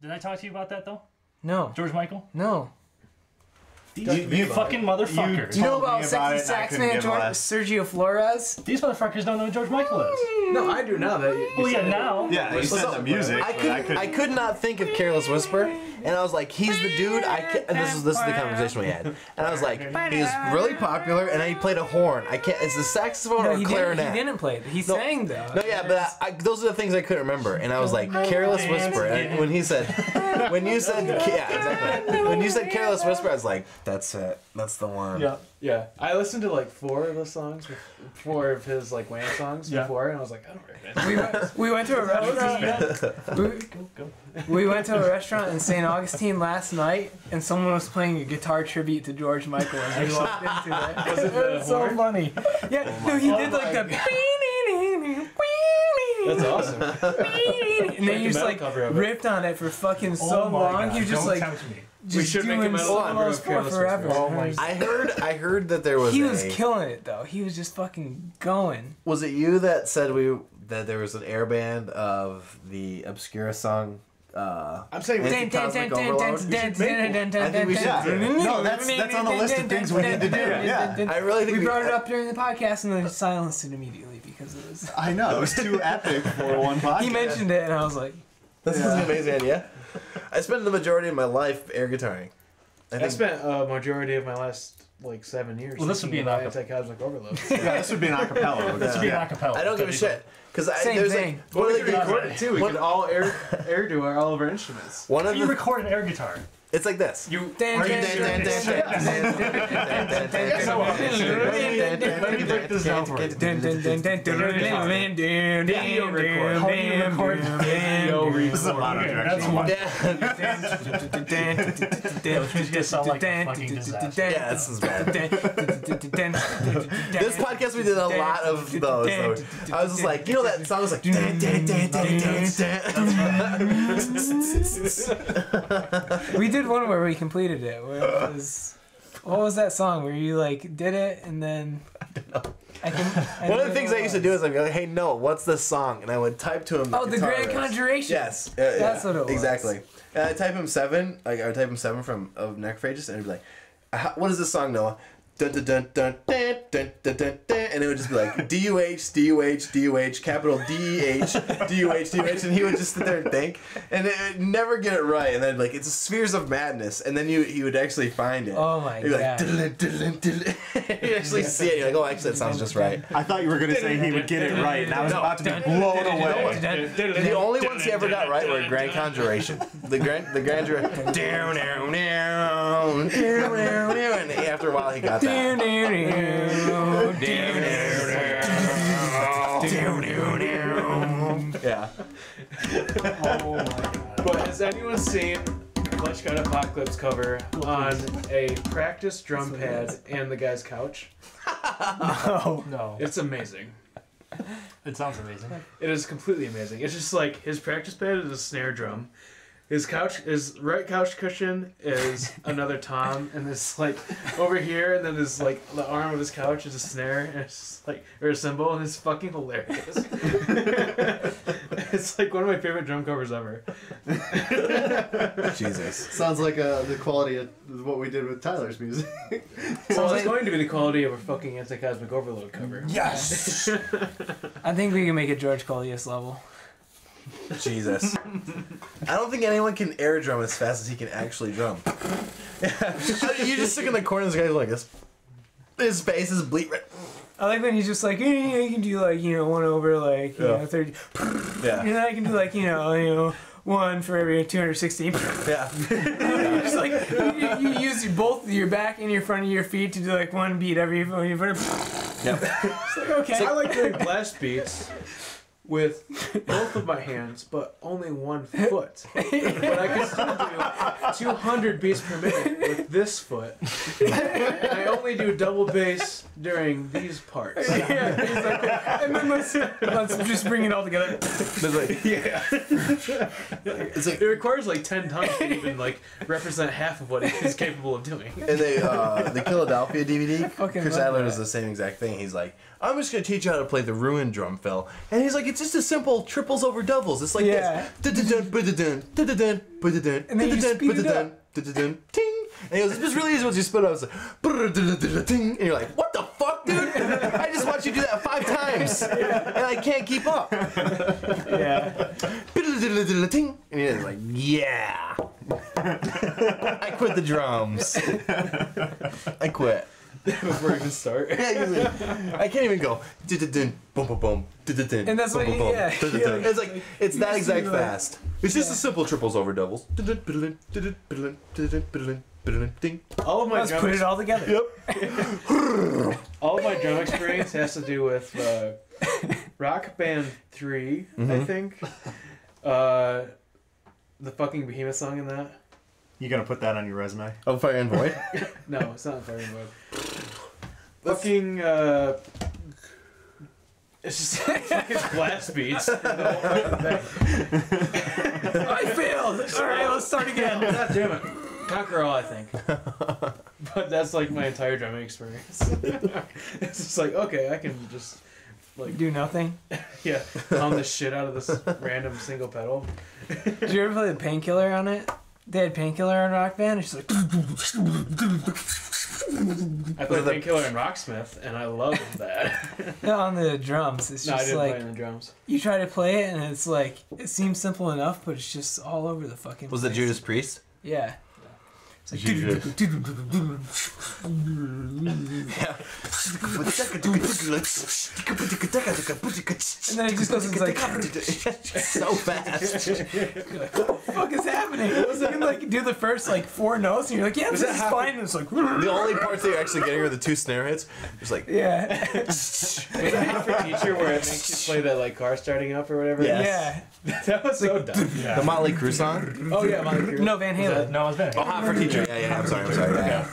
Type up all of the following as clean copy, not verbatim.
Did I talk to you about that though? No. George Michael? No. You fucking motherfuckers. Do you know about about sexy it, sax I couldn't man give a less. Sergio Flores? These motherfuckers don't know who George Michael is. No, I do now. That Well, yeah, now. Yeah, you said the music. I could not think of Careless Whisper, and I was like, he's the dude. And this is the conversation we had, and I was like, he's really popular, and he played a horn. I can't. It's the saxophone No, or he clarinet. didn't play it. He sang though. No, yeah, but those are the things I couldn't remember, and I was like, Careless Whisper. And when you said, yeah, exactly. When you said Careless Whisper, I was like, that's it. That's the one. Yeah. Yeah, I listened to like 4 of the songs, 4 of his like Wham songs before, and I was like, I don't recognize. We went to a restaurant. We went to a restaurant in St. Augustine last night, and someone was playing a guitar tribute to George Michael as we walked into it. It was so funny. Yeah, no, he did like the. That's awesome. And then he just like ripped on it for fucking so long. He was just like. We should make him solos for forever. Oh my! I heard that there was. He was killing it though. He was just fucking going. Was it you that said that there was an air band of the Obscura song? I'm saying we should Cosmic Overload? I think we should. No, that's on the list of things we need to do. Yeah. I really think we brought it up during the podcast and then silenced it immediately because it was. I know, it was too epic for one podcast. He mentioned it and I was like, this is an amazing idea. I spent the majority of my life air guitaring. I spent a majority of my last like 7 years. Well, this would be an anti-cosmic overload. Yeah, this would be an acapella. This would be an acapella. I don't give a shit because Same thing. Like, Well, we could record it too. We could all air do all of our instruments. one of You the record an air guitar. it's like this. You. Let me break this down for you. Video record. How do you record video record? This is a lot of That's direction. one. Yeah, Which is gonna sound like a fucking disaster. yeah, this is bad. This podcast we did a lot of those. So I was just like, you know, that song was like. We did one where we completed it. Where it was, what was that song where you like did it and then? One of the things I used to do is I'd be like, hey, no, what's this song? And I would type to him. Oh, the Grand Conjuration. Yes, That's what it was. Exactly. And I type him 7. Like I would type him 7 from of Necrophagus, and I'd be like, what is this song, Noah? Dun, dun, dun, dun, dun, dun, dun, dun, dun, and it would just be like DUH, DUH, DUH, capital DEH, DUH, DUH, and he would just sit there and think, and it would never get it right, and then like it's a Spheres of Madness, and then he would actually find it. Oh my He'd be like, god! you actually see it, you're like, oh, actually that sounds just right. I thought you were going to say he would get it right, and I was about to be blown away. The only ones he ever got right were Grand Conjuration. The Grand down, and after a while he got that. Yeah. Oh my god. But has anyone seen Clutch Gun Apocalypse cover on a practice drum pad and the guy's couch? No. It's amazing. It sounds amazing. It is completely amazing. It's just like his practice pad is a snare drum. His right couch cushion is another tom, and this like over here, and then his like the arm of his couch is a snare, and it's just, like or a cymbal, and it's fucking hilarious. It's like one of my favorite drum covers ever. Jesus. Sounds like the quality of what we did with Tyler's music. Well, it's going to be the quality of a fucking Anti-Cosmic Overload cover. Yes. I think we can make it George Colias level. Jesus. I don't think anyone can air drum as fast as he can actually drum. You just stick in the corner and this guy's like this. His face is bleed red. I like when he's just like, you can do like, one over like, you know, 30. Yeah. And then I can do like, you know, one for every 260. Yeah. Just like, you use both your back and your front of your feet to do like one beat every. Yep. It's like, okay. I like doing blast beats with both of my hands, but only one foot. But I can still do 200 beats per minute with this foot. I only do double bass during these parts. Yeah, he's like, and then let's just bring it all together. It requires like 10 tons to even like represent half of what he's capable of doing. And the Philadelphia DVD, Fucking Chris love Adler that. does the same exact thing. He's like, I'm just gonna teach you how to play the Ruin drum fill. And he's like, it's just a simple triples over doubles. It's like this. And then you speed it up. Ting. And he goes, it's just really easy once you spit it out. It's like, ting. And you're like, what the fuck, dude? I just watched you do that 5 times. And I can't keep up. Yeah. Ting. And you're like, yeah. I quit the drums. I quit. Before you even start. I can't even go. Boom, boom, boom. And that's what It's like, it's that You exact see, like- fast. It's just a simple triples over doubles. All of my Let's drum put it all together. Yep. all of my drum experience has to do with Rock Band 3, I think. The fucking Behemoth song in that. You gonna put that on your resume? Oh, Fire and Void? No, it's not Fire and Void. Fucking it's just fucking blast beats. I failed. All right, let's start again. God damn it. Conquer All, I think. But that's like my entire drumming experience. It's just like, okay, I can just like Do nothing. yeah, hum the shit out of this random single pedal. Did you ever play the Painkiller on it? They had Painkiller on Rock Band. It's just like. I played Painkiller and Rocksmith, and I loved that. No, on the drums. It's No, I just didn't like play on the drums. you try to play it, and it's like it seems simple enough, but it's just all over the fucking. Was it place. Judas Priest? Yeah. It's like, Judas. and then it just goes it's like so fast. you're like, what the fuck is happening? You can like do the first like 4 notes, and you're like, yeah, this is fine. And it's like, The only parts that you're actually getting are the 2 snare hits. It's like, yeah, Was that Half for Teacher where it makes you play that like car starting up or whatever? Yes. yeah. That was so dumb. the Motley Crue song. Oh yeah, Molly Crew. No, Van Halen. No, it's been. Oh, Hot for Teacher. Yeah. I'm sorry. Yeah.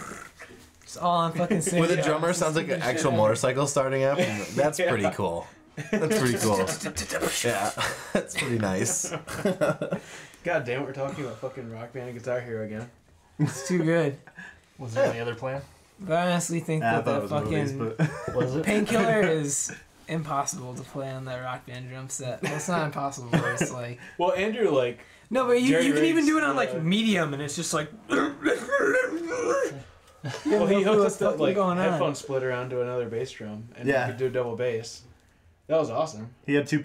It's all on fucking. With a drummer sounds like an actual motorcycle starting up. That's pretty cool. That's pretty cool. Yeah, that's pretty nice. God damn it, we're talking about fucking Rock Band and Guitar Hero again. It's too good. Was there any other plan? But I honestly think I that thought the it was movies, fucking but Was it? Painkiller is impossible to play on that Rock Band drum set. Well, it's not impossible, but it's like Well, Andrew, like, no, but you Jerry can even Riggs, do it on like medium, and it's just like. well, he hooked what's up the fucking like going on. headphone splitter onto another bass drum, and Yeah. you could do a double bass. That was awesome. he had 2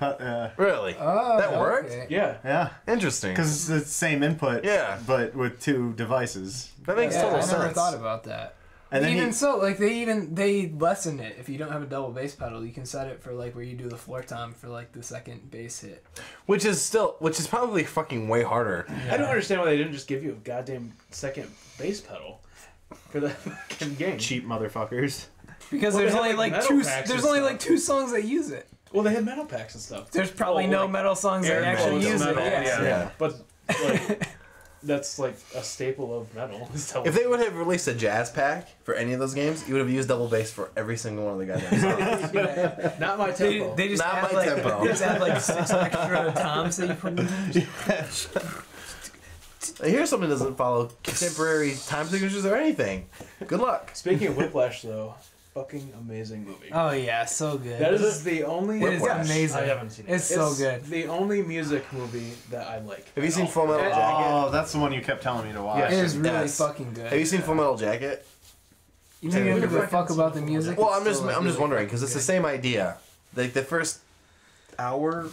Really? Oh, That worked? okay. Yeah. yeah, Interesting. because it's the same input. Yeah. but with 2 devices. That makes Yeah, total I never sense. thought about that. And then Even so, like they lessen it. If you don't have a double bass pedal, you can set it for like where you do the floor tom for like the second bass hit. Which is probably fucking way harder. I don't understand why they didn't just give you a goddamn second bass pedal for the fucking game. cheap motherfuckers. Because Well, there's they have, only like, like metal 2 packs there's and only stuff. like 2 songs that use it. Well, they had metal packs and stuff. There's probably Oh, no like metal songs that air actually quotes use it. metal, Yeah. Yeah. But like, that's like a staple of metal. If they would have released a jazz pack for any of those games, you would have used double bass for every single one of the goddamn songs. Yeah. Not my tempo. They just Not add my like tempo. they just add like 6 extra toms that you put in there. I hear something doesn't follow contemporary time signatures or anything. Good luck. Speaking of Whiplash, though, fucking amazing movie. Oh yeah, so good. That is the only. It is amazing. I haven't seen it. It's so good. The only music movie that I like. Have you seen Full Metal Jacket? Oh, that's the one you kept telling me to watch. Yes. It is really Yes. fucking good. Have you seen Full Metal Jacket? You know you don't give a fuck about the music. Well, it's I'm just still, like, I'm just really wondering because it's the fucking same idea. Like the first hour.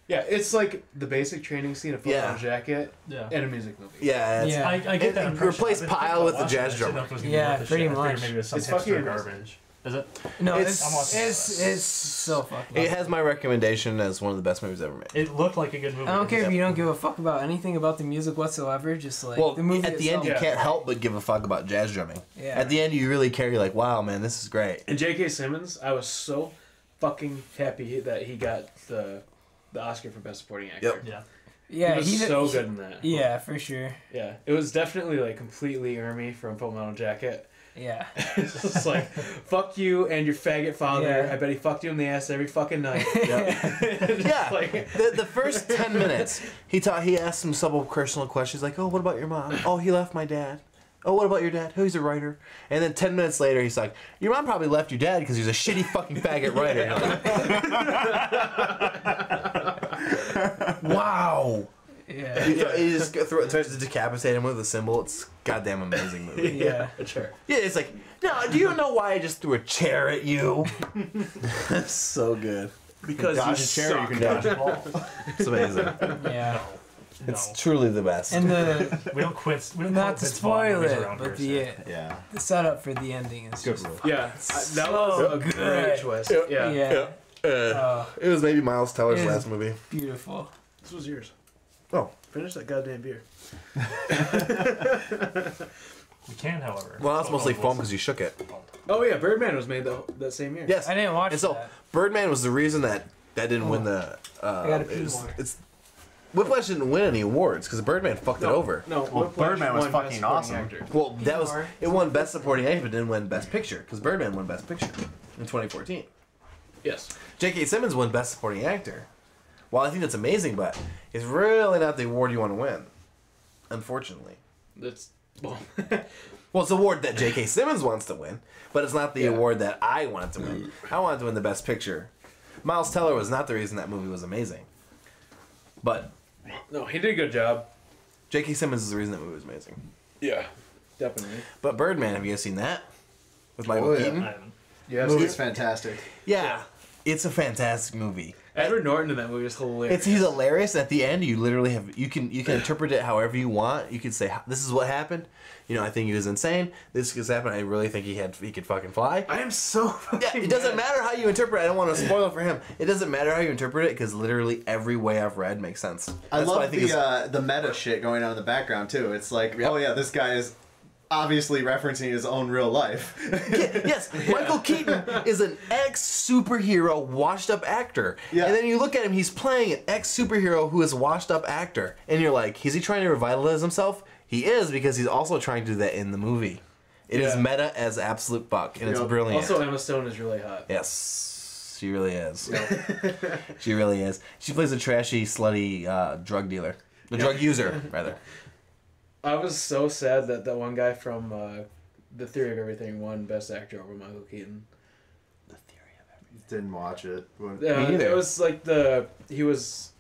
Yeah, it's like the basic training scene of Full Yeah. Metal Jacket Yeah. and a music movie. Yeah. It's, Yeah. I get that And impression. replace I've been thinking Pyle with about the jazz watching it. I didn't know drummer. if it was gonna be Yeah, worth the pretty shit. I figured much. maybe it was some It's hipster fucking garbage. Is it? good. No, It's- I'm watching it's so fucking. It has my recommendation as one of the best movies ever made. It looked like a good movie. I don't care if you don't give a fuck about anything about the music whatsoever. Just like Well, the movie at the end, you itself. can't help but give a fuck about jazz drumming. Yeah. At the end, you really care. You're like, wow, man, this is great. And J.K. Simmons, I was so fucking happy that he got the Oscar for Best Supporting Actor. Yep. Yeah. Yeah, he was so good in that. Yeah, for sure. Yeah, it was definitely like completely Ermy from Full Metal Jacket. Yeah. It's just like, fuck you and your faggot father. Yeah. I bet he fucked you in the ass every fucking night. Yeah, Like, the first 10 minutes, he asked some subtle personal questions like, oh, what about your mom? Oh, he left my dad. Oh, what about your dad? Oh, he's a writer. And then 10 minutes later, he's like, your mom probably left your dad because he's a shitty fucking faggot writer. Wow. Yeah. He just tries to decapitate him with a symbol. It's a goddamn amazing movie. Yeah. Sure. Yeah, it's like, no, do you know why I just threw a chair at you? That's so good. Because you dodge a chair, you can dodge a ball. It's amazing. Yeah. It's truly the best. And the We don't quit. We don't not call to Vince spoil Vaughn movies it, around but here, the setup for the ending is Good just move. Yeah, that was a great twist. Yeah. yeah. It was maybe Miles Teller's It is- last movie. Beautiful. This was yours. Oh. Finish that goddamn beer. We can, however. Well, that's mostly foam because you shook it. Oh yeah, Birdman was made that same year. Yes. I didn't watch And so, that. Birdman was the reason that didn't win the. gotta pee more. It's Whiplash didn't win any awards because Birdman fucked it over. No, Well, Whiplash Birdman was won fucking Best Supporting awesome. Actor. Well, that was More. it won Best Supporting Actor, but didn't win Best Picture because Birdman won Best Picture in 2014. Yes. J.K. Simmons won Best Supporting Actor. Well, I think that's amazing, but it's really not the award you want to win. Unfortunately. That's well. Well, it's the award that J.K. Simmons wants to win, but it's not the award that I wanted to win. I wanted to win the Best Picture. Miles Teller was not the reason that movie was amazing. But No, he did a good job. J.K. Simmons is the reason that movie was amazing. Yeah, definitely. But Birdman, have you guys seen that? With Michael Oh, yeah. Keaton? I haven't. Yeah, Movie's fantastic. Yeah. It's a fantastic movie. Edward Norton in that movie is hilarious. He's hilarious. At the end, you literally have you can interpret it however you want. You can say this is what happened. You know, I think he was insane. This has happened. I really think he could fucking fly. I am so. Yeah, it doesn't matter how you interpret it. I don't want to spoil it for him. It doesn't matter how you interpret it because literally every way I've read makes sense. I That's what love think is- the meta shit going on in the background too. It's like, oh yeah, this guy is obviously referencing his own real life. Yes, Michael Keaton is an ex-superhero washed-up actor. Yeah. And then you look at him, he's playing an ex-superhero who is a washed-up actor. And you're like, is he trying to revitalize himself? He is, because he's also trying to do that in the movie. It is meta as absolute fuck, and it's Yep. brilliant. Also, Emma Stone is really hot. Yes, she really is. She really is. She plays a trashy, slutty drug dealer. The drug user, rather. I was so sad that that one guy from The Theory of Everything won Best Actor over Michael Keaton. Didn't watch it. Me either. It was like he was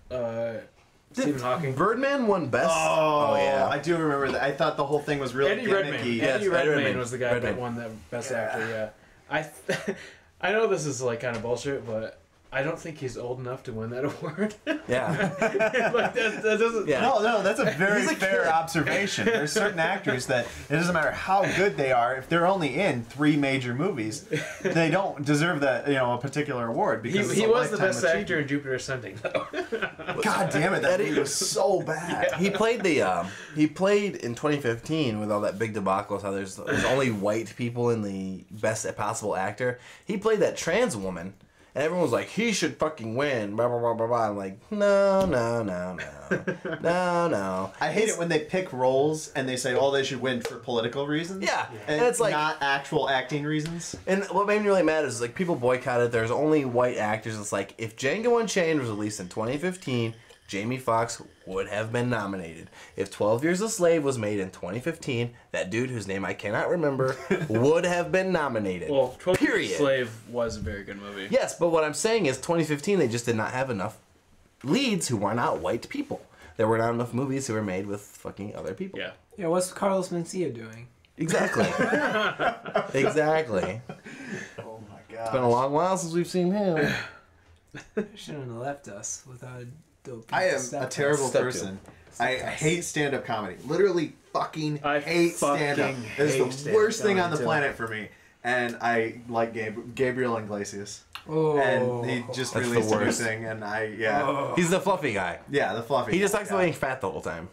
Stephen Hawking. Birdman won best. Oh, yeah. I do remember that. I thought the whole thing was really Eddie Redmayne. gimmicky. Yes, Eddie Redmayne Redmayne. was the guy Redmayne. that won that Best Actor. Yeah, I know this is like kind of bullshit, but I don't think he's old enough to win that award. Yeah. Like that doesn't. Yeah. No, that's a very He's a fair kid. observation. There's certain actors that it doesn't matter how good they are, if they're only in 3 major movies, they don't deserve that, a particular award because He it's a was the lifetime best achievement. actor in Jupiter Ascending, though. God damn it, that Eddie- movie was so bad. He played he played in 2015 with all that big debacle. How there's only white people in the best possible actor. He played that trans woman, and everyone was like, he should fucking win. Blah blah blah blah blah. I'm like, no. I hate it when they pick roles and they say, oh, they should win for political reasons. Yeah, And, and it's like, not actual acting reasons. and what made me really mad is like people boycotted. There's only white actors. It's like if Django Unchained was released in 2015. Jamie Foxx would have been nominated. If 12 Years a Slave was made in 2015, that dude whose name I cannot remember would have been nominated. Well, 12 Period. Slave was a very good movie. Yes, but what I'm saying is 2015 they just did not have enough leads who were not white people. There were not enough movies who were made with fucking other people. Yeah. Yeah, what's Carlos Mencia doing? Exactly. Exactly. Oh my It's been a god. long while since we've seen him. Shouldn't have left us without a dope. I am step a terrible Step person. I hate stand-up comedy. Literally fucking I hate fucking stand-up. hate It's the stand-up worst thing on comedy, the too. planet for me. And I like Gabriel Iglesias. Oh. And he just That's the released a new worst. thing, and He's the fluffy guy. the fluffy. He just talks guy. about being fat the whole time.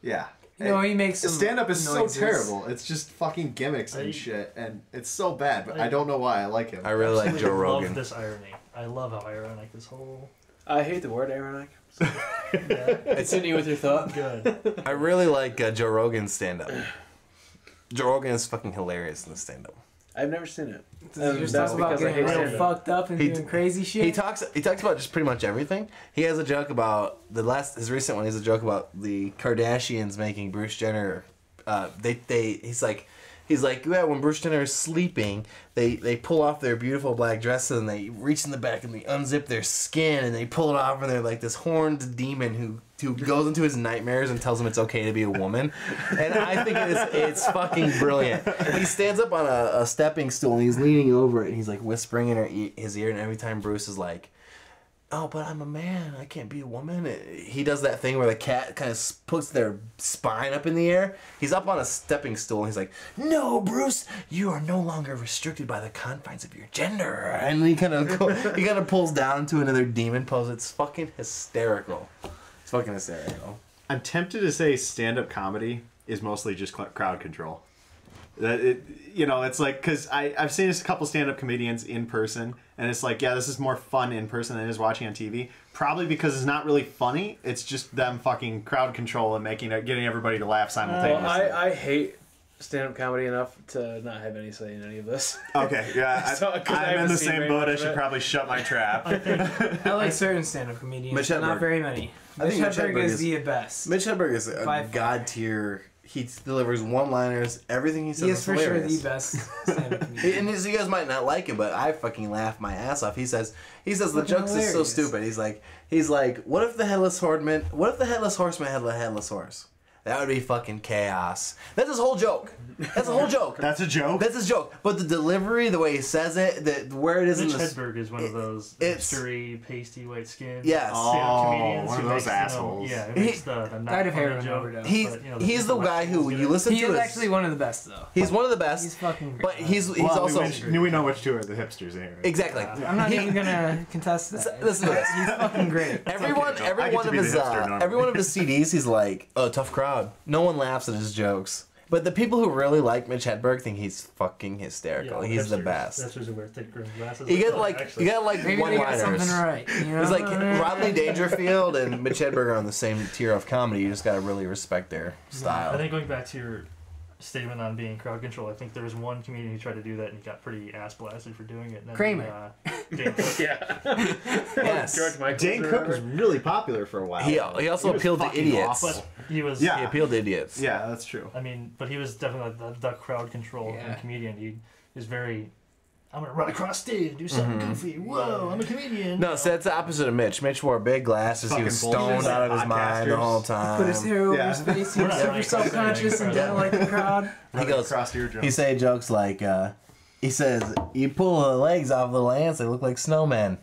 Yeah. You know, he makes some Stand-up is so noises. terrible. It's just fucking gimmicks and shit, and it's so bad. But I don't know why I like him. I really like Joe I love Rogan. this irony. I love how ironic this whole. I hate the word ironic. Yeah, Continue with your thought. good. I really like Joe Rogan's stand-up. Joe Rogan is fucking hilarious in the stand-up. I've never seen it. Does he just That's talk about because I getting hate real stand-up. fucked up and He doing d- crazy shit? He talks about just pretty much everything. He has a joke about his recent one. He has a joke about the Kardashians making Bruce Jenner He's like, yeah, when Bruce Jenner is sleeping, they pull off their beautiful black dresses and they reach in the back and they unzip their skin and they pull it off and they're like this horned demon who goes into his nightmares and tells him it's okay to be a woman. And I think it's fucking brilliant. He stands up on a stepping stool and he's leaning over it and he's like whispering in his ear, and every time Bruce is like, oh, but I'm a man, I can't be a woman. He does that thing where the cat kind of puts their spine up in the air. He's up on a stepping stool and he's like, no, Bruce, you are no longer restricted by the confines of your gender. And he kind of pulls down into another demon pose. It's fucking hysterical. It's fucking hysterical. I'm tempted to say stand-up comedy is mostly just crowd control. It's like, because I've seen a couple stand-up comedians in person, and it's like, yeah, this is more fun in person than it is watching on TV. Probably because it's not really funny. It's just them fucking crowd control and getting everybody to laugh simultaneously. Well, I hate stand-up comedy enough to not have any say in any of this. Okay, yeah, I'm in the same boat. I should probably shut my trap. I like certain stand-up comedians, Mitch but not Hedberg. very many. I think Mitch Hedberg is the best. Mitch Hedberg is a god tier. He delivers one-liners. Everything he says is for hilarious. sure the best stand-up comedian. And you guys might not like it, but I fucking laugh my ass off. He says the jokes is so stupid. He's like, what if the headless horseman had a headless horse? That would be fucking chaos. That's his whole joke. That's a whole joke. That's a joke? That's his joke. But the delivery, the way he says it, where it is Mitch in the... Hedberg is one of those hipstery, pasty white skin. Yes. Comedians one of who those makes, assholes. Who makes the not Died of funny heroin joke. overdose. He's the guy who you listen He to. is actually one of the best, though. He's one of the best. He's fucking great. But he's Well, also... we know which two are the hipsters here. Right? Exactly. I'm not even gonna contest that. Listen to this. He's fucking great. Every one of his CDs, he's like, oh, tough crowd. No one laughs at his jokes. But the people who really like Mitch Hedberg think he's fucking hysterical. He's the best. That's who wear thick green glasses. You got Maybe they got something one-liners. right. You know? It's like Rodney Dangerfield and Mitch Hedberg are on the same tier of comedy. You just gotta really respect their style. I think going back to your statement on being crowd control, I think there was one comedian who tried to do that and he got pretty ass blasted for doing it. And Kramer. Dane Cook. Yes. George Michael. Dane Cook was really popular for a while. He also appealed to idiots. But he was. He appealed to idiots. Yeah, that's true. I mean, but he was definitely like the crowd control comedian. He is very. I'm gonna run across stage, do something goofy. Whoa, I'm a comedian. No, so that's the opposite of Mitch. Mitch wore big glasses. He was Fucking stoned bullshit. out of his mind the whole time. Put his hair over his face. He was super self-conscious and didn't like the crowd. He goes. Across eardrum. He say jokes like, he says, "You pull the legs off little ants, they look like snowmen."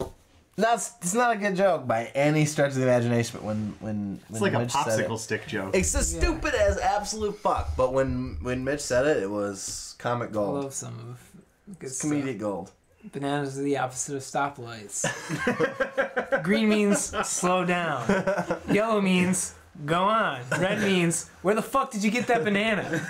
It's not a good joke by any stretch of the imagination. But when It's like Mitch a said popsicle stick joke. it's just stupid as absolute fuck. But when Mitch said it, it was comic I gold. love some of good Comedic stuff. gold. Bananas are the opposite of stoplights. Green means slow down. Yellow means go on. Red means where the fuck did you get that banana?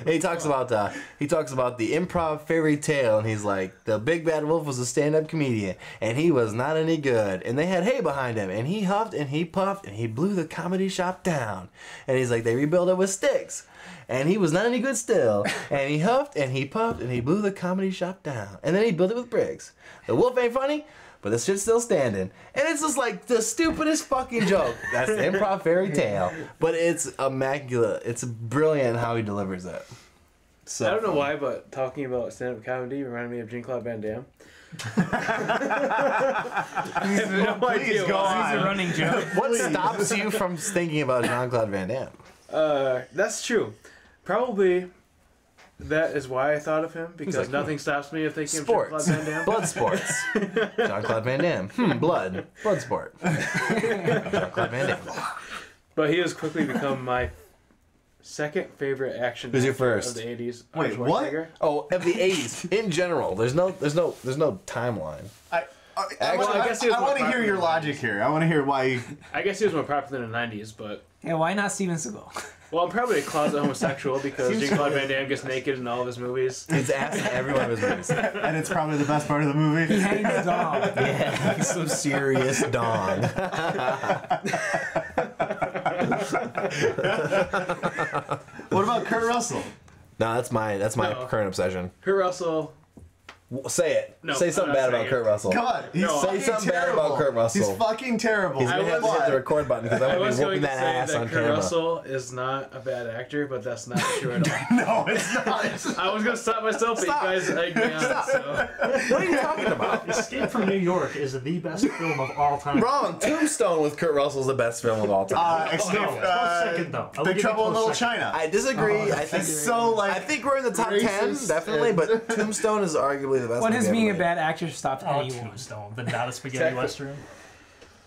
He talks about the improv fairy tale, and he's like, the big bad wolf was a stand-up comedian, and he was not any good, and they had hay behind him, and he huffed and he puffed and he blew the comedy shop down, and he's like, they rebuilt it with sticks, and he was not any good still, and he huffed and he puffed and he blew the comedy shop down, and then he built it with bricks. The wolf ain't funny, but this shit's still standing. And it's just like the stupidest fucking joke. That's the improv fairy tale. But it's immaculate. It's brilliant how he delivers it. So I don't know why, but talking about stand-up comedy reminded me of Jean-Claude Van Damme. Please go on. He's a running joke. What stops you from thinking about Jean-Claude Van Damme? That's true. Probably that is why I thought of him, because like, nothing stops me of thinking Sports. of Jean-Claude Van Damme. Blood sports. Jean-Claude Van Damme. Blood. Blood sport. Jean-Claude Van Damme. But he has quickly become my second favorite action Who's your actor first? of the 80s. Wait, Arnold what? Schwarzenegger. Oh, of the 80s. In general. There's no timeline. I guess he was more want to hear popular your in the logic here. I want to hear why you... I guess he was more popular in the 90s, but... Yeah, why not Steven Seagal? Well, I'm probably a closet homosexual because Jean-Claude Van Damme gets naked in all of his movies. It's ass in every one of his movies. And it's probably the best part of the movie. He hangs dog. Yeah, he's some serious dong. What about Kurt Russell? No, that's my No. current obsession. Kurt Russell Say it. No, Say something I'm bad not about saying Kurt Russell. Come on, he's No. Say fucking something bad terrible. about Kurt Russell. He's fucking terrible. He's gonna have to hit the record button because I I'm was gonna be going whooping to that say ass on that Kurt camera. Russell is not a bad actor, but that's not true at all. No, it's not. I was going to stop myself, but Stop. you guys egged me on. So. What are you talking about? Escape from New York is the best film of all time. Wrong. Tombstone with Kurt Russell is the best film of all time. Escape, No, close second, though. I will Big give you Trouble in close Little second. China. I disagree. I think It's so like. I think we're in the top 10, racist definitely, and- but Tombstone is arguably the best. When movie has ever being a made. bad actor stopped Oh, anyone? Tombstone, but not a spaghetti western.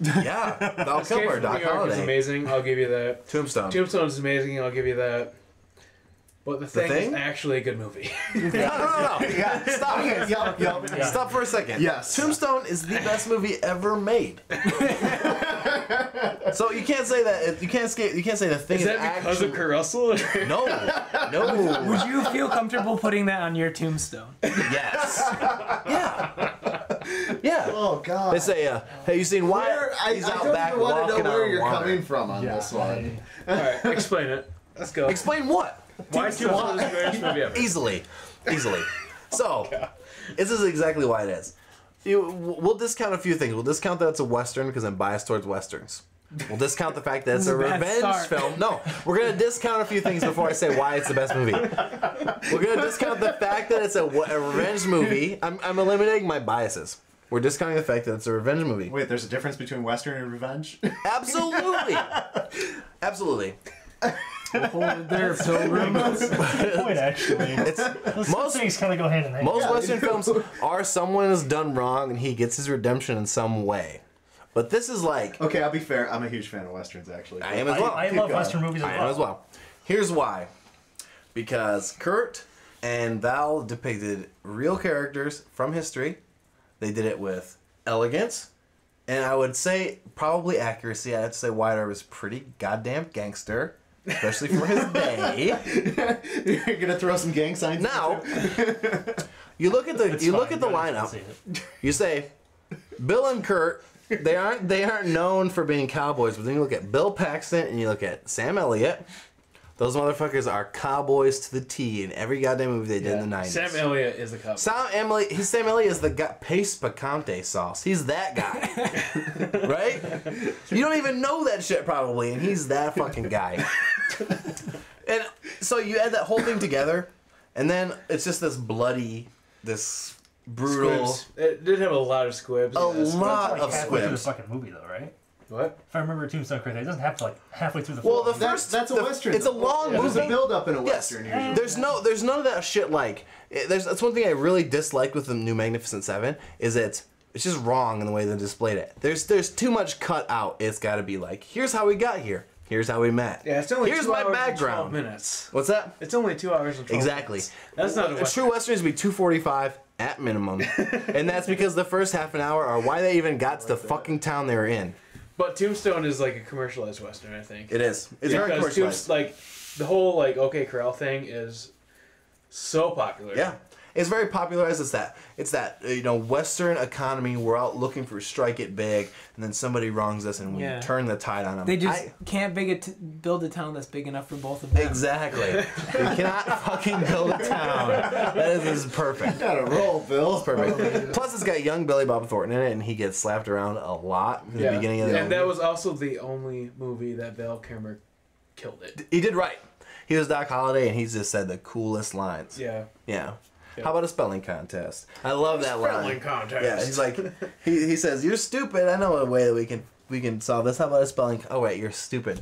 Yeah, Val Escape Kilmer, from New Doc York is Holliday. amazing. I'll give you that. Tombstone. Tombstone is amazing. I'll give you that. But the thing Thing? is actually a good movie. No. Yeah. Stop. Yup. Yeah. Stop for a second. Yes. Tombstone is the best movie ever made. So you can't say that. You can't say the thing Is is that because actually. of Kurt Russell? No. Would you feel comfortable putting that on your tombstone? Yes. Yeah. Oh God. They say, "Hey, you seen Wyatt? I He's out don't back even want to walking know where on you're water." coming from on this one. Alright, explain it. Let's go. Explain what? Why Tombstone is the greatest movie ever? Easily. So, this is exactly why it is. We'll discount a few things. We'll discount that it's a Western because I'm biased towards Westerns. We'll discount the fact that it's a Bad revenge start. film. No, we're going to discount a few things before I say why it's the best movie. We're going to discount the fact that it's a revenge movie. I'm eliminating my biases. We're discounting the fact that it's a revenge movie. Wait, there's a difference between Western and revenge? Absolutely. Absolutely. They're pilgrims. Point, actually. Those most- things kind of go hand in hand. Most Western films are someone has done wrong and he gets his redemption in some way. But this is like... Okay, I'll be fair. I'm a huge fan of Westerns, actually. I am as well. I Keep love going. Western movies as I well. am as well. Here's why. Because Kurt and Val depicted real characters from history. They did it with elegance. And I would say probably accuracy. I have to say Wyatt Earp is pretty goddamn gangster. Especially for his day. You're gonna throw some gang signs. Now, you look at the It's you fine, look at the but I can't lineup. see it. You say, Bill and Kurt, they aren't known for being cowboys, but then you look at Bill Paxton and you look at Sam Elliott. Those motherfuckers are cowboys to the T in every goddamn movie they did in the 90s. Sam Elliott is the cop. Sam Elliott is the guy, paste picante sauce. He's that guy. Right? You don't even know that shit probably, and he's that fucking guy. And so you add that whole thing together, and then it's just this bloody, this brutal... Squibs. It did have a lot of squibs. A lot Like of halfway through the squibs. fucking movie, though, right? What? If I remember Tombstone correctly, it doesn't have to like halfway through the Well, film. the first... That's a the- Western. It's a though. long There's movie. a build up in a Yes. Western usually. There's none of that shit like... That's one thing I really disliked with the new Magnificent Seven, is it's just wrong in the way they displayed it. There's too much cut out. It's got to be like, here's how we got here. Here's how we met. Yeah, it's only Here's 2 my hours background. and 12 minutes. What's that? It's only 2 hours and 12 Exactly. minutes. That's not a A Western. true Western is be 2:45 at minimum, and that's because the first half an hour are why they even got to the fucking town they were in. But Tombstone is like a commercialized Western, I think. It is. It's very Because commercialized. like the whole like OK Corral thing is so popular. Yeah. It's very popularized. It's that Western economy. We're out looking for strike it big, and then somebody wrongs us, and we Yeah. turn the tide on them. They just can't build a town that's big enough for both of them. Exactly. You cannot fucking build a town. That is perfect. Gotta roll, Bill. Perfect. Plus, it's got young Billy Bob Thornton in it, and he gets slapped around a lot in the beginning of the and movie. that was also the only movie that Val Kilmer killed it. He did right. He was Doc Holliday, and he just said the coolest lines. Yeah. Yeah. How about a spelling contest? I love that line. Spelling contest. Yeah, he's like, he says, "You're stupid. I know a way that we can solve this. How about a spelling? Oh wait, you're stupid."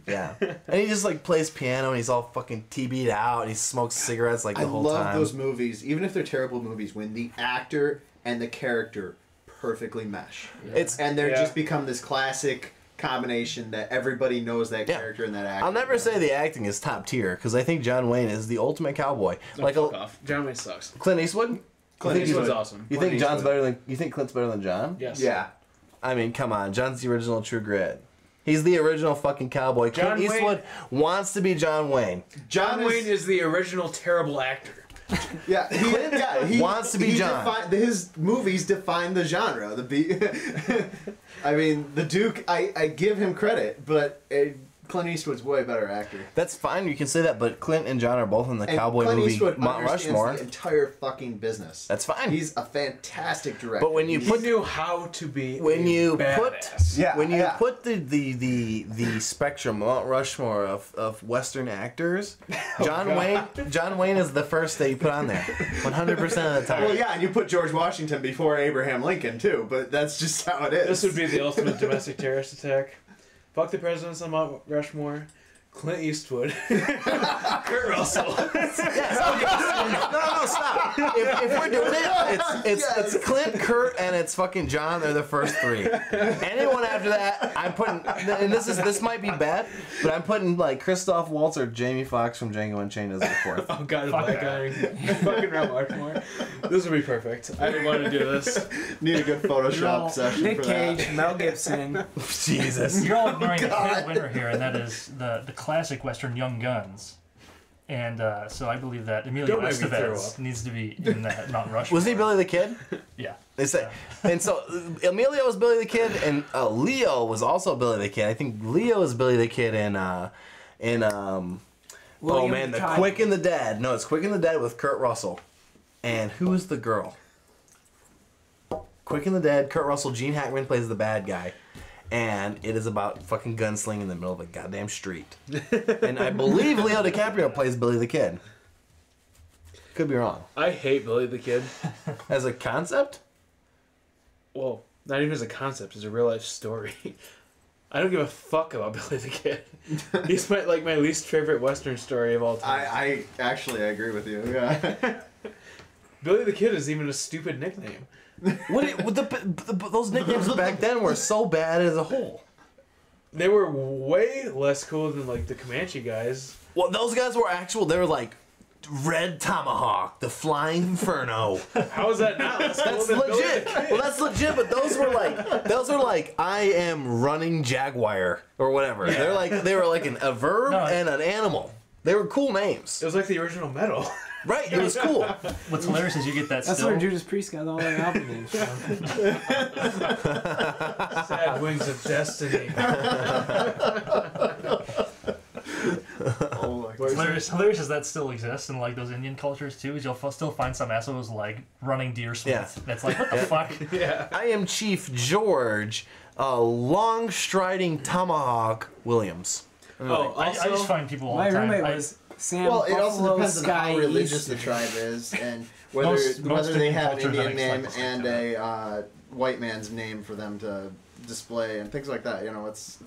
Yeah, and he just like plays piano and he's all fucking TB'd out and he smokes cigarettes like the I whole love time. those movies, even if they're terrible movies, when the actor and the character perfectly mesh. It's And they're Yeah. just become this classic combination that everybody knows that Yeah. character and that actor. I'll never say the acting is top tier because I think John Wayne is the ultimate cowboy. No, Like fuck off. John Wayne sucks. Clint Eastwood. Clint You think Eastwood's he's- awesome. You Clint think John's Eastwood. better than? You think Clint's better than John? Yes. Yeah. I mean, come on. John's the original True Grit. He's the original fucking cowboy. John Clint Eastwood wants to be John Wayne. John Wayne is the original terrible actor. Yeah, he wants to be John. His movies define the genre. I mean, the Duke. I give him credit, but Clint Eastwood's way better actor. That's fine. You can say that, but Clint and John are both in the And cowboy Clint movie Eastwood Mount understands Rushmore. the entire fucking business. That's fine. He's a fantastic director. But when you He knew how to be when you badass. put the spectrum Mount Rushmore of Western actors, John Wayne is the first that you put on there, 100% of the time. Well, yeah, and you put George Washington before Abraham Lincoln too, but that's just how it is. This would be the ultimate domestic terrorist attack. Fuck the presidents on Mount Rushmore. Clint Eastwood. Kurt Russell. No, stop. If we're doing it, it's Clint, Kurt, and it's fucking John. They're the first three. Anyone after that, I'm putting. And this might be bad, but I'm putting like Christoph Waltz or Jamie Foxx from Django Unchained as the fourth. Oh god, a black guy. Fucking Mount Rushmore. This would be perfect. I didn't want to do this. Need a good Photoshop session Nick for Cage, that. Mel Gibson. Jesus. You're all ignoring the clear winner here, and that is the classic Western Young Guns. And so I believe that Emilio Don't make me throw Estevez up. needs to be in that Mount Rushmore. Was he Billy the Kid? Yeah. They say, and so Emilio was Billy the Kid, and Leo was also Billy the Kid. I think Leo is Billy the Kid in oh man, the Quick and the Dead. No, it's Quick and the Dead with Kurt Russell. And who's the girl? Quick and the Dead. Kurt Russell. Gene Hackman plays the bad guy. And it is about fucking gunslinging in the middle of a goddamn street. And I believe Leo DiCaprio plays Billy the Kid. Could be wrong. I hate Billy the Kid. As a concept? Well, not even as a concept, as a real life story. I don't give a fuck about Billy the Kid. He's my least favorite Western story of all time. I actually agree with you. Yeah. Billy the Kid is even a stupid nickname. Those nicknames back then were so bad as a whole. They were way less cool than like the Comanche guys. Well, those guys were actual. They were like Red Tomahawk, the Flying Inferno. How is that not? That's legit. Well, that's legit. But those were like I am running Jaguar or whatever. Yeah. They were like a verb No. and an animal. They were cool names. It was like the original metal. Right, it was cool. What's hilarious is you get that That's still. where Judas Priest got all their album names from. Sad Wings of Destiny. Oh my What's hilarious is that still exists in like those Indian cultures too. Is you'll still find some assholes like running deersmith. Yeah. That's like what the fuck. Yeah. I am Chief George, long striding tomahawk Williams. Oh, I also, just find people all My the time. roommate was Sam Well, it also Buffalo depends on Sky how religious East. the tribe is and whether Most they Indian have an cultures Indian are name like and a white man's name for them to display and things like that. You know, it's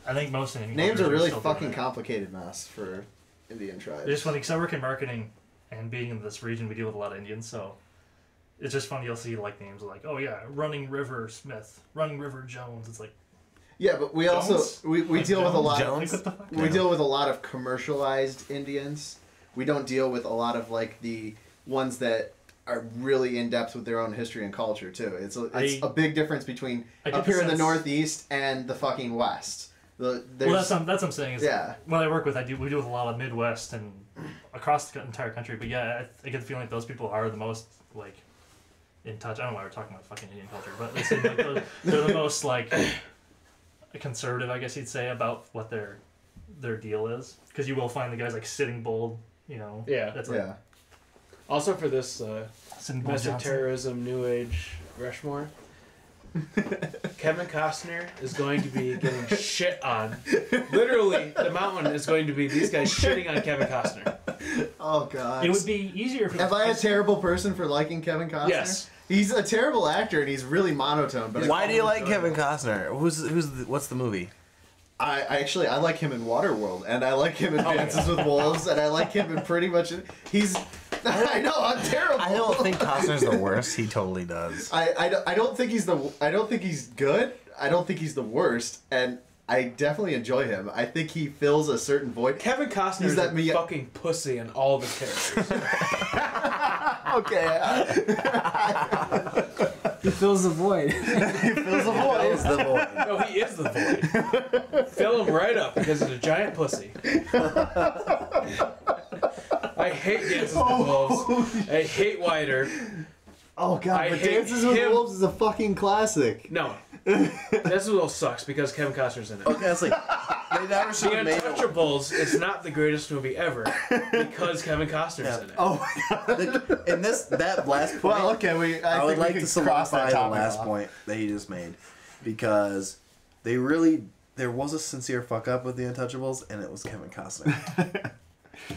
I think most Indian names cultures are really still fucking doing that. complicated mess for Indian tribes. It's just funny because I work in marketing, and being in this region, we deal with a lot of Indians, so it's just funny. You'll see like names like, oh yeah, Running River Smith, Running River Jones. It's like, Yeah, but we Jones? also we Like deal with a Jones? lot Jones? Like, what the fuck? we deal with a lot of commercialized Indians. We don't deal with a lot of like the ones that are really in depth with their own history and culture too. It's a big difference between I get up here in the sense- Northeast and the fucking West. Well, that's what I'm saying. Is Yeah. When I work with, we deal with a lot of Midwest and across the entire country. But yeah, I get the feeling like those people are the most like in touch. I don't know why we're talking about fucking Indian culture, but they seem like they're the most like conservative, I guess you'd say, about what their deal is. Because you will find the guys like Sitting Bull, you know. Yeah. That's like Yeah. Also for this Sitting Bull domestic Johnson. terrorism New Age Rushmore, Kevin Costner is going to be getting shit on. Literally, the mountain is going to be these guys shitting on Kevin Costner. Oh god. It would be easier if Am I a terrible person for liking Kevin Costner? Yes. He's a terrible actor and he's really monotone. But Why do you like Kevin Costner? What's the movie? I like him in Waterworld, and I like him in Dances with Wolves, and I like him in pretty much. He's. I know I'm terrible. I don't think Costner's the worst. He totally does. I don't think he's I don't think he's good. I don't think he's the worst, and I definitely enjoy him. I think he fills a certain void. Kevin Costner He's is that a me- fucking pussy in all the characters. Okay. He fills the void. He fills a void. That was the void. No, he is the void. Fill him right up because he's a giant pussy. I hate Dances with Wolves. I hate Wider. Oh god, I but hate Dances with him. Wolves is a fucking classic. No. Dances with Wolves sucks because Kevin Costner's in it. Okay, honestly, They never should The have made it. Untouchables is not the greatest movie ever because Kevin Costner's in it. Oh my god. In that last point, Well, okay, I would like to cross solidify that the topic last off. point that he just made, because there was a sincere fuck up with the Untouchables, and it was Kevin Costner.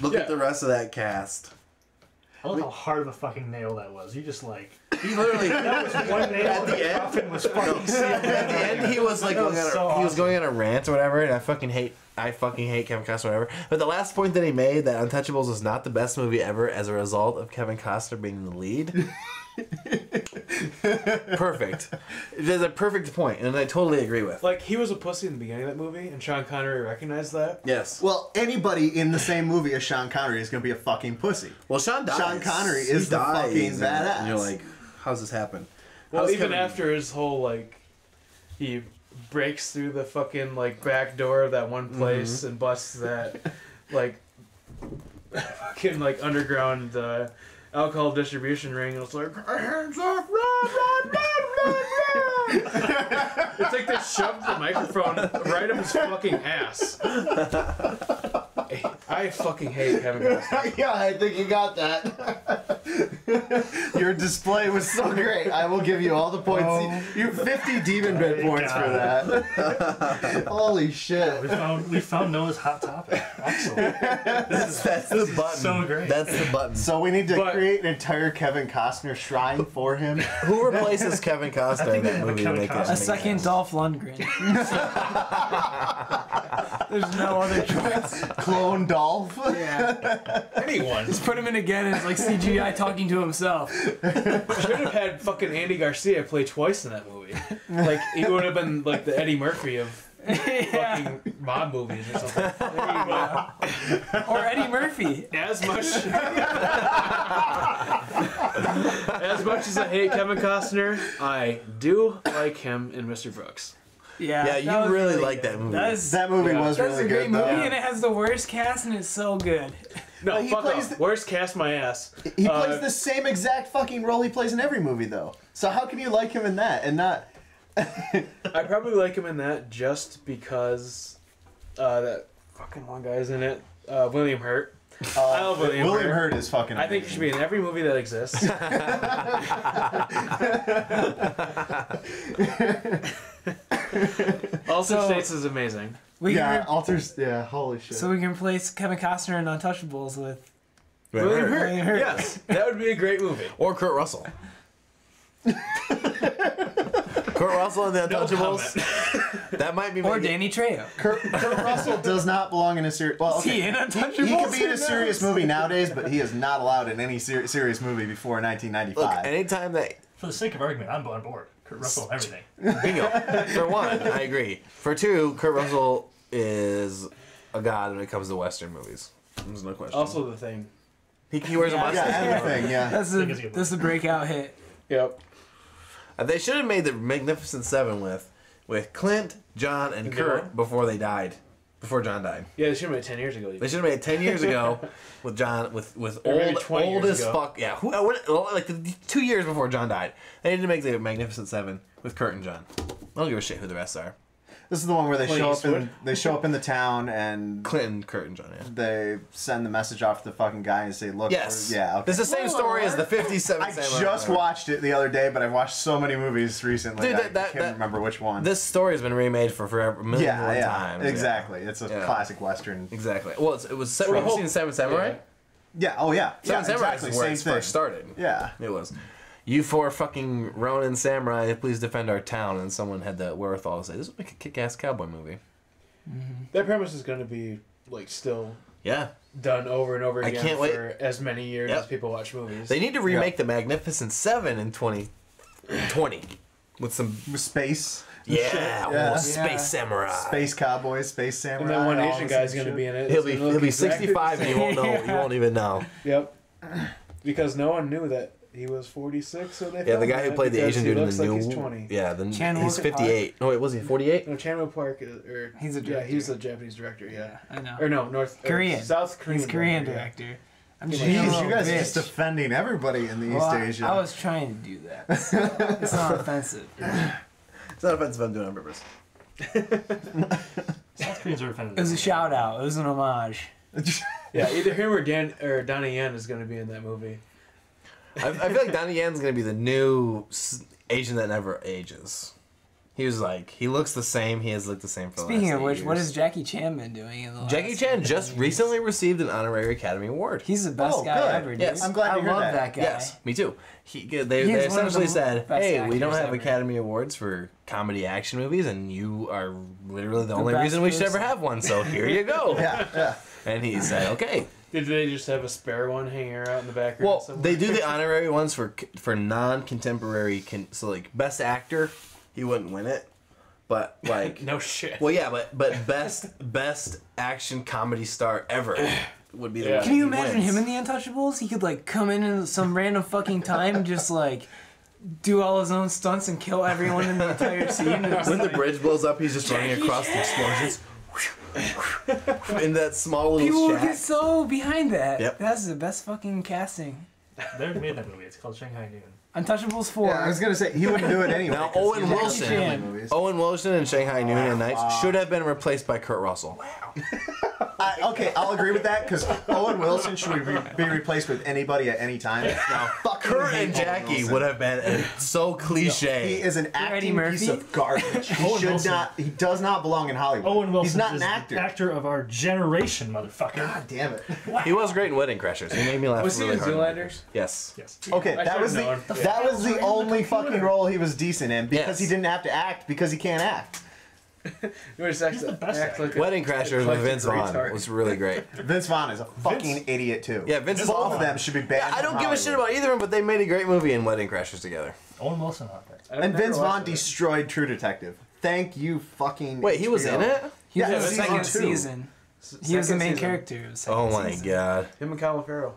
Look at the rest of that cast. I love how hard of a fucking nail that was. You just He literally that was one nail. At the end- coffin was fucking sealed. at the end he was like That going was on so he was awesome. going on a rant or whatever, and I fucking hate Kevin Costner or whatever. But the last point that he made, that Untouchables is not the best movie ever as a result of Kevin Costner being the lead. Perfect. It is a perfect point, and I totally agree with. Like, he was a pussy in the beginning of that movie, and Sean Connery recognized that. Yes. Well, anybody in the same movie as Sean Connery is going to be a fucking pussy. Well, Sean dies. Sean Connery He is the dies, fucking and badass. you're like, how's this happen? Well, How's even Kevin- after his whole, like, he breaks through the fucking, like, back door of that one place and busts that, like, fucking, like, underground alcohol distribution ring, and it's like, hands off, run! It's like they shoved the microphone right up his fucking ass. I fucking hate Kevin Costner. Yeah, I think you got that. Your display was so great. I will give you all the points. You 50 DemonBit points for that. Holy shit. We found Noah's hot topic. Excellent. That's the button. so great. That's the button. So we need to But- create an entire Kevin Costner shrine for him. Who replaces Kevin Costner in they that have a movie to Kevin make Costner. that A second Dolph Lundgren. There's no other choice. Clone Dolph. Yeah. Anyone. Just put him in again and it's like CGI talking to himself. Should have had fucking Andy Garcia play twice in that movie. Like, he would have been like the Eddie Murphy of fucking mob movies or something. There you go. Or Eddie Murphy. As much as I hate Kevin Costner, I do like him in Mr. Brooks. Yeah. Yeah, that you was really like that movie. That movie was That's really a great good, movie, though. and it has the worst cast, and it's so good. No, But he fuck plays off. the- Worst cast my ass. He plays the same exact fucking role he plays in every movie, though. So how can you like him in that and not... I probably like him in that just because that fucking one guy's in it. William Hurt. I love William Hurt. Hurt is fucking I think he should be in every movie that exists. Also, States is amazing. We Yeah, can alters... Yeah, holy shit. so we can replace Kevin Costner in Untouchables with William Hurt. William Hurt. Yes, that would be a great movie. Or Kurt Russell. Kurt Russell in the Untouchables. That might be. Or maybe- Danny Trejo. Kurt Russell does not belong in a serious... Well, Is he okay. in Untouchables? He could be in a serious Who knows? movie nowadays, but he is not allowed in any serious movie before 1995. Look, anytime that. For the sake of argument, I'm on board. Kurt Russell and everything. Bingo. For one, I agree. For two, Kurt Russell is a god when it comes to Western movies. There's no question. Also, The Thing. he wears a Yeah, mustache. Yeah, everything, yeah. That's think it's a the good that's the breakout hit. Yep. They should have made the Magnificent Seven with Clint, John, and Kurt Gone? before they died. Before John died. Yeah, they should have made it 10 years ago. They should have made it 10 years ago with John, with Or maybe old 20 old years as ago. fuck. Yeah, like the 2 years before John died. They need to make the Magnificent Seven with Kurt and John. I don't give a shit who the rest are. This is the one where they Clint show up Eastwood? in the town and Clinton, Kurt, and John. Yeah. they send the message off to the fucking guy and say, "Look, Yes. yeah, okay." It's the same story as the 57 I Samurai. just watched it the other day, but I've watched so many movies recently. Dude, I that- can't remember which one. This story has been remade for forever, a million yeah, yeah, times. exactly. It's a Yeah. classic western. Exactly. Well, it was. Well, the Have you whole- seen Seven Samurai? Yeah. Oh yeah. Seven yeah, Samurai exactly. is where Same it thing. first started. Yeah. It was. You four fucking Ronin samurai, please defend our town. And someone had the wherewithal to say, this would make a kick-ass cowboy movie. That premise is going to be, like, still Yeah. done over and over I again can't wait. for as many years Yep. as people watch movies. They need to remake the Magnificent Seven in 2020 with some With space. yeah, Yeah. space samurai. Space cowboys, space samurai. and then one all Asian this guy's shit. going to be in it. He'll It's be gonna look exactly 65 the and you won't know. You Yeah. won't even know. Yep. Because no one knew that he was 46 when they Yeah, the filmed guy who it played the because Asian he dude in looks the like new. he's 20. Yeah, then Chan he's Wook-park. 58. Oh wait, was he 48? No, Chan Park is, or He's a yeah, director. he's a Japanese director. Yeah, I know. or no, North Korean. South Korean. He's Korean director. director. I'm Jeez, just being a Jeez, little you guys are bitch. just defending everybody in the Well, East Asia. I was trying to do that. It's not offensive. It's not offensive. I'm doing it on purpose. South Feelings are offended. It was a shout out. It was an homage. Yeah, either him or Donnie Yen is going to be in that movie. I feel like Donnie Yen's gonna be the new Asian that never ages. He was like, he looks the same. He has looked the same for Speaking the last of which, 8 what years. has Jackie Chan been doing in the last Jackie Chan just recently received an honorary Academy Award. He's the best Oh, guy good. ever, dude. Yes. I'm glad to I hear love that. that guy. Yes, me too. They He is one of essentially the said, best hey, we don't actors have ever. Academy Awards for comedy action movies, and you are literally the only best reason we should person. ever have one, so here you go. Yeah. And he said, okay. Did they just have a spare one hanging out in the background Well, somewhere? they do the honorary ones for non-contemporary, so like best actor, he wouldn't win it, but like No shit. well yeah, but best action comedy star ever would be the Yeah. one Can you he imagine wins. him in The Untouchables? He could like come in some random fucking time and just like do all his own stunts and kill everyone in the entire scene. And When the bridge blows up, he's just running across the explosions in that small little people would shack. get so behind that. Yep. That's the best fucking casting. They already made that movie. It's called Shanghai Noon. Untouchables 4. Yeah, I was gonna say he wouldn't do it anyway. Now 'cause Owen he likes Wilson, family movies. Owen Wilson and Shanghai Noon and Nights should have been replaced by Kurt Russell. Okay, I'll agree with that because Owen Wilson should be replaced with anybody at any time. Now, fucking Kurt hate and Owen Jackie Wilson. would have been so cliche. He is an Eddie acting Murphy? piece of garbage. He Owen should Wilson. not. He does not belong in Hollywood. Owen Wilson He's not is an actor. the actor of our generation, motherfucker. God damn it. He was great in Wedding Crashers. He made me laugh Was he really in hard. Zoolander? Yes. Yes. Okay, I that was should've the known. that was the only fucking role he was decent in because Yes. he didn't have to act because he can't act. You just act, He's the best act actor. like a, Wedding Crashers like with a Vince Vaughn retard. was really great. Vince Vaughn is a fucking idiot too. Yeah, Vince is Both awful. of them should be banned. I don't from give a shit Hollywood. about either of them, but they made a great movie in Wedding Crashers together. Owen Wilson out there. I've And never Vince watched Vaughn it. destroyed True Detective. Thank you, fucking. Wait, he was HBO. in it? He was Yeah, in the season second 2. season. He was the Second main season. character. of the second Oh my season. god. Him and Colin Farrell.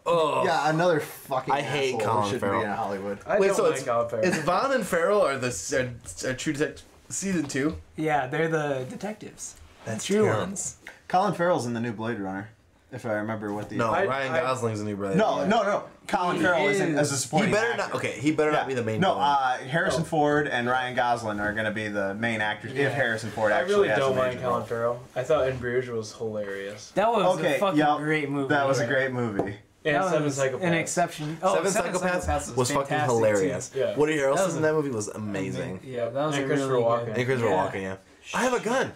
Oh. Yeah, another fucking. I hate asshole Colin shouldn't Farrell. be in Hollywood. I Wait, don't so like it's Colin Farrell. Vaughn and Farrell are are True Detective season 2? Yeah, they're the detectives. That's True terrible. ones. Colin Farrell's in the new Blade Runner, if I remember what the. No, I- Ryan Gosling's a new brother. No. Colin He Farrell isn't is. as a He supporting better actor. not. Okay, he better not be the main No, villain. Harrison Ford and Ryan Gosling are going to be the main actors if Harrison Ford I actually really has don't a mind major Colin role. Farrell. I thought In Bruges was hilarious. That was Okay, a fucking yeah, great movie. That was a great movie. And That Seven was Psychopaths. an exception. Oh, Seven Psychopaths was fucking fantastic, hilarious. too. Yeah. Woody That Harrelson's was in a- that movie was amazing. Yeah, that was And a Christopher really Walken. good. And Christopher Yeah. Walken, yeah. I have a gun.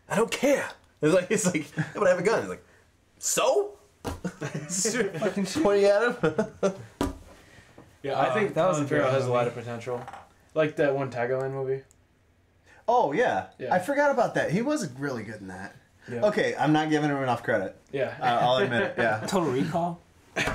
I don't care. It's like, yeah, but I have a gun. It's like, so? Fucking shit. Pointing at him? Yeah, I think that was a Colin Farrell great has a lot movie. of potential. Like that one Tigerland movie. Oh yeah. Yeah. I forgot about that. He was really good in that. Yeah. Okay, I'm not giving him enough credit. Yeah. I'll admit it. Yeah. Total Recall.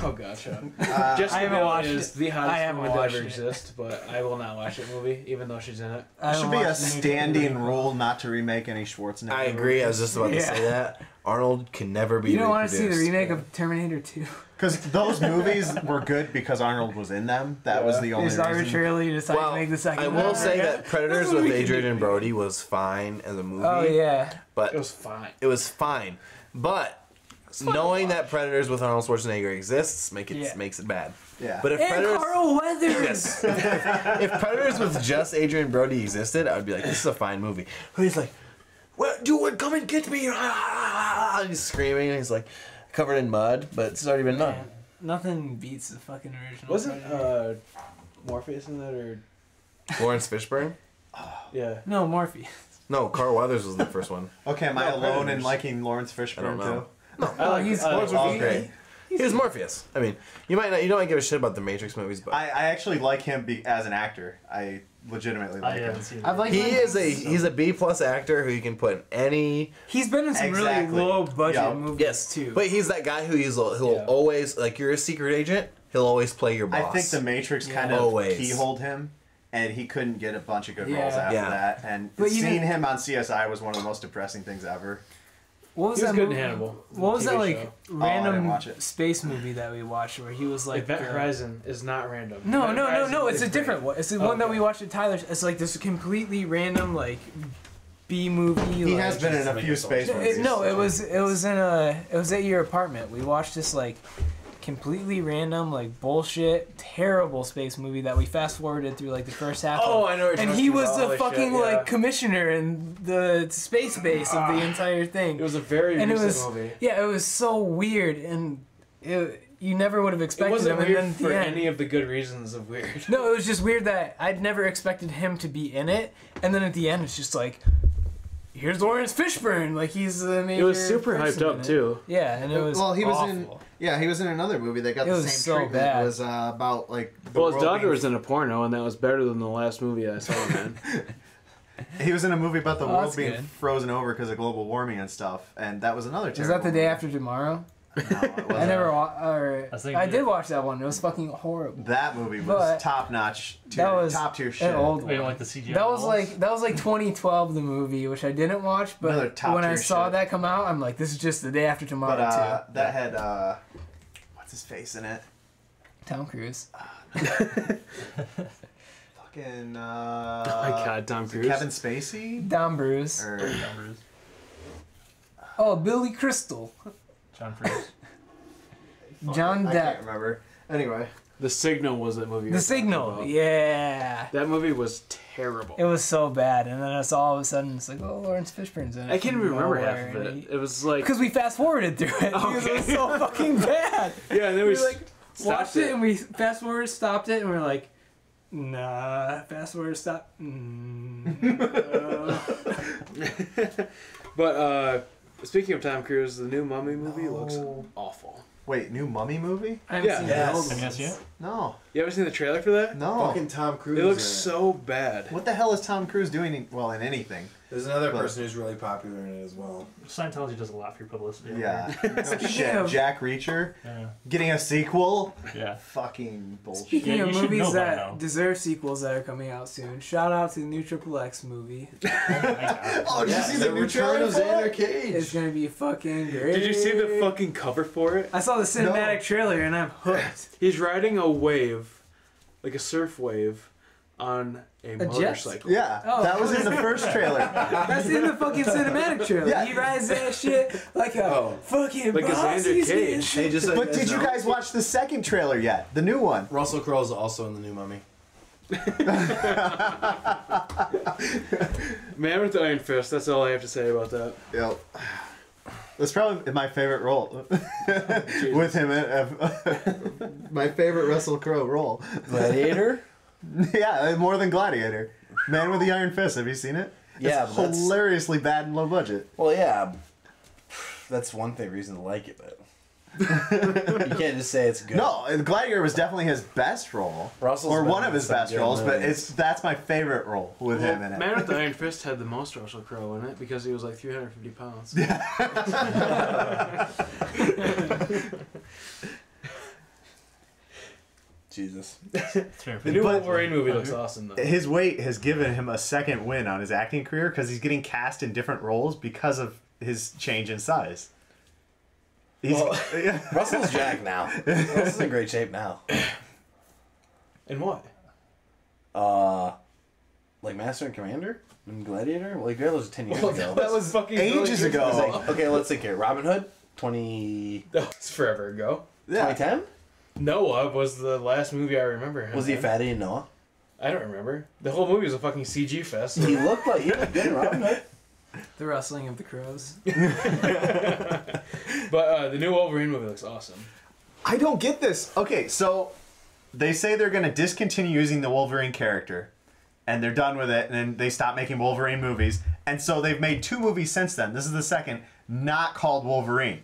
Oh god, shut up. Uh, Jessica I haven't Biel watched is it. the I hottest haven't woman to watched ever it. exist, but I will not watch that movie, even though she's in it. I it should haven't be a watched any standing Total rule not to remake any Schwarzenegger. I agree. I was just about to say that. Arnold can never be You don't want to see the reproduced. remake of Terminator 2? Because those movies were good because Arnold was in them. That was the They only just reason. arbitrarily decided Well, to make the second I one. will say that Predators That's what with we can Adrian do. Brody was fine as a movie. Oh yeah. But It was fine. it was fine. But knowing that Predators with Arnold Schwarzenegger exists makes it bad. Yeah. But if And Predators Carl Weathers. Yes. if Predators with just Adrian Brody existed, I would be like, this is a fine movie. But he's like, well, you would come and get me. He's screaming and he's like covered in mud, but it's already been done. Man, nothing beats the fucking original. Wasn't Predator. Morpheus in that or Lawrence Fishburne? yeah. No, Morpheus. No, Carl Weathers was the first one. Okay, am I No, alone in Predators. liking Lawrence I Fishburne don't know. too? I like he's- Lawrence Oh, was great. He was Morpheus. I mean, you don't give a shit about the Matrix movies, but I actually like him as an actor. I legitimately I like him. haven't seen it. I've liked he's a B+ actor who you can put in any. He's been in some Exactly. really low budget Yeah. movies Yes, too. but he's that guy who'll Yeah. always, like, you're a secret agent. He'll always play your boss. I think The Matrix Yeah. kind of Always. keyholed him, and he couldn't get a bunch of good roles Yeah. after Yeah. that. And But even- seeing him on CSI was one of the most depressing things ever. what was He was that good in movie? Hannibal. What was TV that like show. I didn't random watch it. space movie that we watched where he was like Event Horizon is not random. No, Event no, no, Horizon no. is It's a great. different one. It's the one that Okay. we watched at Tyler's. It's like this completely random like B movie. He has been in a few space movies. No, it was at your apartment. We watched this like completely random, like bullshit, terrible space movie that we fast forwarded through like the first half. Oh, of. I know what you're And talking he was about, all the this fucking shit, yeah. like commissioner in the space base of the entire thing. It was a very and recent it was movie. yeah, it was so weird, and you never would have It expected wasn't him. weird and then for the end, any of the good reasons of weird. no, it was just weird that I'd never expected him to be in it, and then at the end it's just like, here's Lawrence Fishburne, like he's the major. It was super person hyped in up it. too. Yeah, and it was Well, he was awful. in. Yeah, he was in another movie that got It the was same so treatment. bad. It was about like. the Well, his world daughter being- was in a porno, and that was better than the last movie I saw, man. He was in a movie about the Oh, world that's being good. frozen over because of global warming and stuff, and that was another. Was that terrible the day movie. after tomorrow? No, it I wasn't. never I did watch that one. It was fucking horrible. That movie was But top notch. that was top tier shit. an old Wait, one. like the CGI. That was walls? like 2012 the movie, which I didn't watch, Another but top when I tier saw shit. that come out, I'm like, this is just the day after tomorrow But too. that had what's his face in it? Tom Cruise. Fucking Oh my God, Tom Cruise. Kevin Spacey Dom Bruce. or Numbers. Oh, Billy Crystal. John Bruce. John I can't Depp. remember. Anyway, The Signal was that movie. The Signal. Yeah. That movie was terrible. It was so bad, and then it's all of a sudden it's like, oh, Lawrence Fishburne's in it. I can't even remember Nowhere, half of and it. It was like because we fast forwarded through it because it was so fucking bad. yeah, and then We we like stopped watched it and we fast forwarded, stopped it, and we are like, nah, fast forward, stop. But speaking of Tom Cruise, the new Mummy movie looks No. awful. New Mummy movie? I haven't Yeah. seen Yes. the old Have you ones. guys seen it? No, You ever seen the trailer for that? no. Fucking Tom Cruise. It looks in so bad. What the hell is Tom Cruise doing? In anything? There's another But- person who's really popular in it as well. Scientology does a lot for your publicity. Yeah. No shit. of- Jack Reacher Yeah. getting a sequel? Yeah. Fucking bullshit. Speaking Yeah, of you should know movies by that now. deserve sequels that are coming out soon, shout out to the new Triple X movie. Oh, did you see the new return trailer of for Xander it? Cage. It's gonna be fucking great. Did you see the fucking cover for it? I saw the cinematic trailer and I'm hooked. He's riding a wave, like a surf wave, on a jet? motorcycle. Yeah, Oh. that was in the first trailer. That's in the fucking cinematic trailer. Yeah. He rides that shit like a fucking Like a boss. Xander He's Cage. getting Hey, just so But guys did you know, guys watch the second trailer yet? The new one? Russell Crowe's also in the new Mummy. Man with the Iron Fist. That's all I have to say about that. Yep. That's probably my favorite role with him. My favorite Russell Crowe role. Gladiator? Yeah, more than Gladiator. Man with the Iron Fist. Have you seen it? Yeah, It's but that's- hilariously bad and low budget. Well, yeah. That's one reason to like it, but you can't just say it's good. No, Gladiator was definitely his best role, Russell's or been one of in his some best good roles. But movies. that's my favorite role with him in it. Man with the Iron Fist had the most Russell Crowe in it because he was like 350 pounds. Jesus. It's fair. The new But- Wolverine movie looks awesome though. His weight has given him a second win on his acting career because he's getting cast in different roles because of his change in size. He's, Well- Russell's jacked now. Russell's in great shape now. And what? Like Master and Commander? And Gladiator? Well, Gladiator was 10 years ago. that was fucking ages really ago. It's like, okay, let's think here. Robin Hood? 20... That was forever ago. Yeah. 2010? Noah was the last movie I remember him Was he a in. fatty in Noah? I don't remember. The whole movie was a fucking CG fest. He looked good in Robin Hood. the rustling of the crows. But the new Wolverine movie looks awesome. I don't get this. Okay, so they say they're going to discontinue using the Wolverine character, and they're done with it, and then they stop making Wolverine movies. And so they've made 2 movies since then. This is the second, not called Wolverine.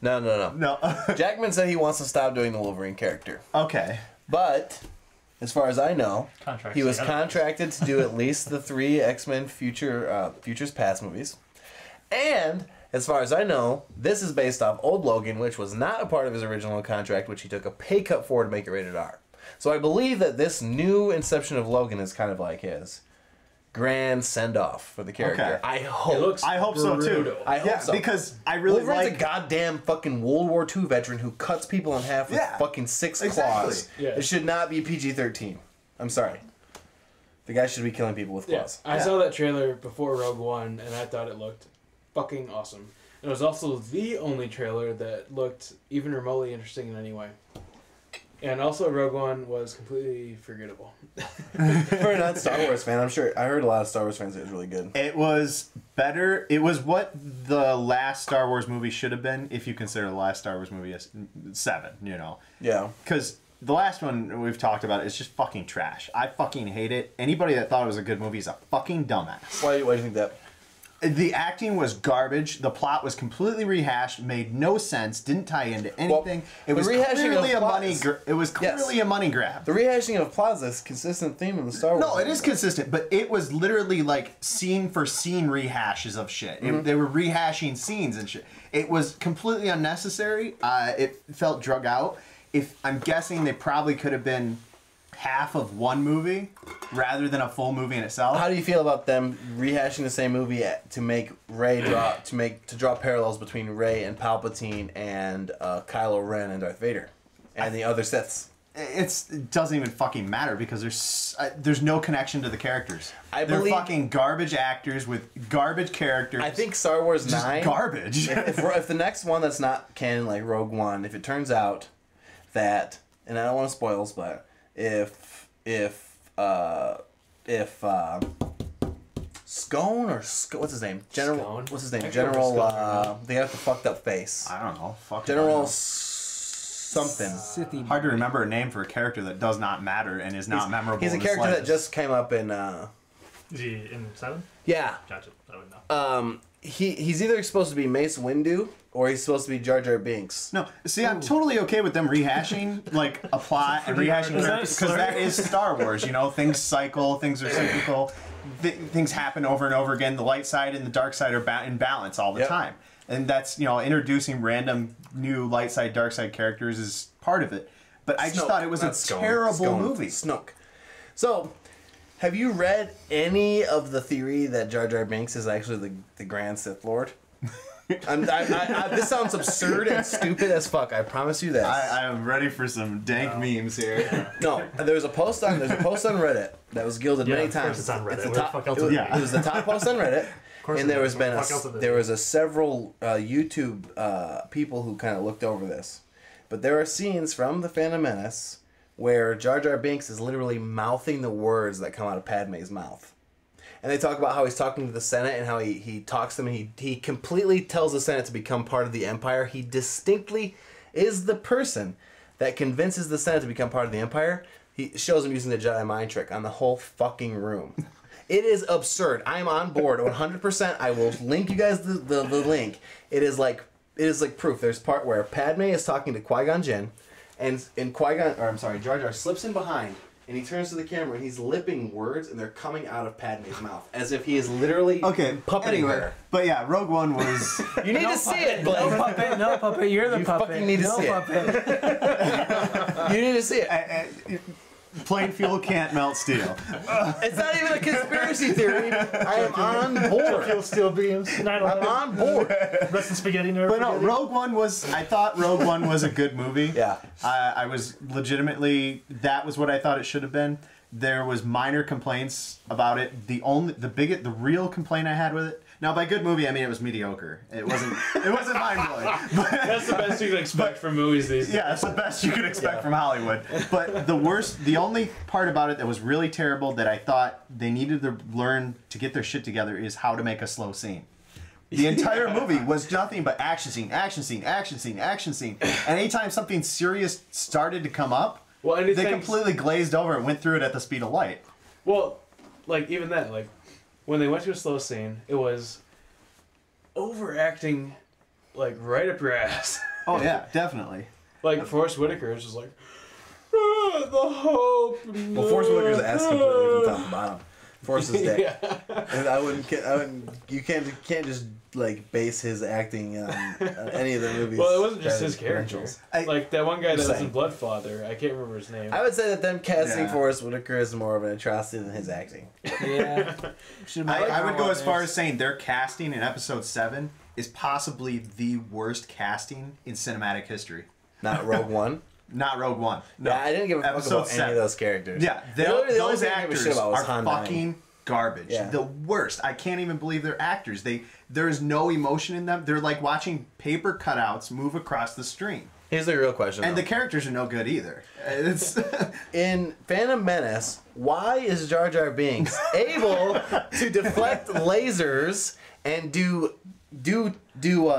No. No. Jackman said he wants to stop doing the Wolverine character. Okay. But, as far as I know, Contracts, he was they gotta- contracted to do at least the 3 X-Men Futures Past movies. And, as far as I know, this is based off Old Logan, which was not a part of his original contract, which he took a pay cut for to make it rated R. So I believe that this new inception of Logan is kind of like his grand send-off for the character. Okay. I hope. It looks I hope so too. brutal. I hope Yeah, so. because I really Wolverine's like. a goddamn fucking World War II veteran who cuts people in half with Yeah, fucking 6 exactly. claws. Yeah. It should not be PG-13. I'm sorry. The guy should be killing people with Yeah, claws. I saw that trailer before Rogue One, and I thought it looked fucking awesome. It was also the only trailer that looked even remotely interesting in any way. And also Rogue One was completely forgettable. For a non-Star Wars fan, I'm sure I heard a lot of Star Wars fans say it was really good. It was better. It was what the last Star Wars movie should have been, if you consider the last Star Wars movie as 7, you know. Yeah. Because the last one we've talked about is just fucking trash. I fucking hate it. Anybody that thought it was a good movie is a fucking dumbass. Why do you think that? The acting was garbage. The plot was completely rehashed, made no sense, didn't tie into anything. It was clearly a money. It was clearly a money grab. The rehashing of plots is a consistent theme in the Star Wars. No, it is consistent, but it was literally like scene for scene rehashes of shit. They were rehashing scenes and shit. It was completely unnecessary. It felt drug out. I'm guessing they probably could have been half of one movie rather than a full movie in itself. How do you feel about them rehashing the same movie to make to draw parallels between Rey and Palpatine and Kylo Ren and Darth Vader and the other Siths? It doesn't even fucking matter because there's no connection to the characters. They're fucking garbage actors with garbage characters. I think Star Wars 9 garbage. if the next one that's not canon like Rogue One, if it turns out that, and I don't want to spoils, but if Scone or what's his name? Scone? What's his name? General. They have the fucked up face. I don't know. Fuck General something. Sithy Hard to remember a name for a character that does not matter and is not memorable. He's a character that just came up in. Is he in 7? Yeah. Gotcha. I would know. He's either supposed to be Mace Windu or he's supposed to be Jar Jar Binks. No, see, I'm totally okay with them rehashing like a plot and rehashing characters because that is Star Wars. You know, things cycle, things are cyclical, things happen over and over again. The light side and the dark side are in balance all the time, and that's, you know, introducing random new light side, dark side characters is part of it. But I just thought it was a terrible movie. Snoke. So, have you read any of the theory that Jar Jar Binks is actually the Grand Sith Lord? This sounds absurd and stupid as fuck. I promise you this. I am ready for some dank memes here. No, there's a post on Reddit that was gilded many times. It's on Reddit. It's the Where top, the fuck else it, would was, it be? it was the top post on Reddit, and there was several YouTube people who kind of looked over this, but there are scenes from The Phantom Menace where Jar Jar Binks is literally mouthing the words that come out of Padme's mouth. And they talk about how he's talking to the Senate and how he talks to them and he completely tells the Senate to become part of the Empire. He distinctly is the person that convinces the Senate to become part of the Empire. He shows them using the Jedi mind trick on the whole fucking room. It is absurd. I am on board 100%. I will link you guys the link. It is like proof. There's a part where Padme is talking to Qui-Gon Jinn and Jar Jar slips in behind. And he turns to the camera and he's lipping words and they're coming out of Padme's mouth as if he is literally puppeting her. But yeah, Rogue One was... You need to see it, Blake. No puppet, you're the You puppet. fucking need to see it. You need to see it. Plain fuel can't melt steel. It's not even a conspiracy theory. I am on board. Fuel steel beams. I'm on board. Rest in spaghetti. But no, I thought Rogue One was a good movie. Yeah. I was legitimately, that was what I thought it should have been. There was minor complaints about it. The real complaint I had with it, now by good movie I mean it was mediocre. It wasn't mind blowing. That's the best you can expect from movies these days. Yeah, that's the best you could expect from Hollywood. But the only part about it that was really terrible that I thought they needed to learn to get their shit together is how to make a slow scene. The entire movie was nothing but action scene, action scene, action scene, action scene. And anytime something serious started to come up, they completely glazed over and went through it at the speed of light. Well, like even that, like when they went to a slow scene, it was overacting, like right up your ass. Oh yeah, definitely. Like Forrest Whitaker is just like, "Ah, the hope." Well, Forrest Whitaker's ass completely from top to bottom. Forrest is dead. Yeah. And I wouldn't. You can't just like base his acting on any of the movies. Well, it wasn't just his character. credentials. Like that one guy that was saying. in Bloodfather. I can't remember his name. I would say that them casting Yeah. Forrest Whitaker is more of an atrocity than his acting. Yeah. I would go as far as saying their casting in Episode 7 is possibly the worst casting in cinematic history. Not Rogue One. Not Rogue One. No. Yeah, I didn't give a fuck Episode about any of 7. those characters. Yeah, Literally, the only those thing I give a actors shit about was are Han dying. fucking garbage. Yeah. The worst. I can't even believe they're actors. There is no emotion in them. They're like watching paper cutouts move across the screen. Here's the real question. And though. the characters are no good either. It's In Phantom Menace, why is Jar Jar Binks able to deflect lasers and do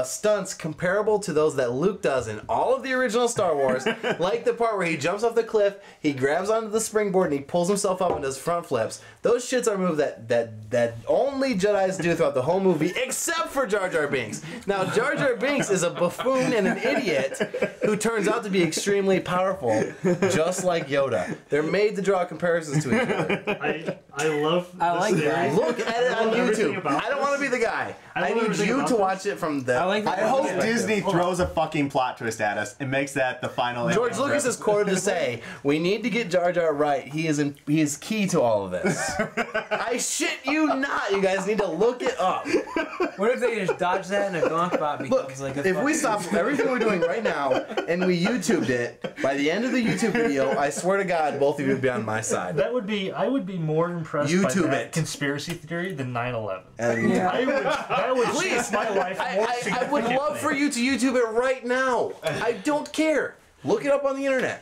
stunts comparable to those that Luke does in all of the original Star Wars, like the part where he jumps off the cliff, he grabs onto the springboard, and he pulls himself up and does front flips. Those shits are moves that only Jedis do throughout the whole movie, except for Jar Jar Binks. Now, Jar Jar Binks is a buffoon and an idiot who turns out to be extremely powerful, just like Yoda. They're made to draw comparisons to each other. I love. I like this that. theory. Look at it on love everything YouTube. about I don't want to be the guy. I love need everything you about to this. watch it from the. I like I hope that. Disney throws a fucking plot twist at us and makes that the final. George ending. Lucas is quoted to say, "We need to get Jar Jar right. He is key to all of this." I shit you not. You guys need to look it up. What if they just dodge that and a gonk bot Look, becomes like a if we fucking- stop everything we're doing right now and we YouTubed it, by the end of the YouTube video, I swear to God, both of you would be on my side. That would be. I would be more impressed YouTube by that it. conspiracy theory than 9/11. And Yeah. That would Please, change my life more I would significantly. love for you to YouTube it right now. I don't care. Look it up on the internet.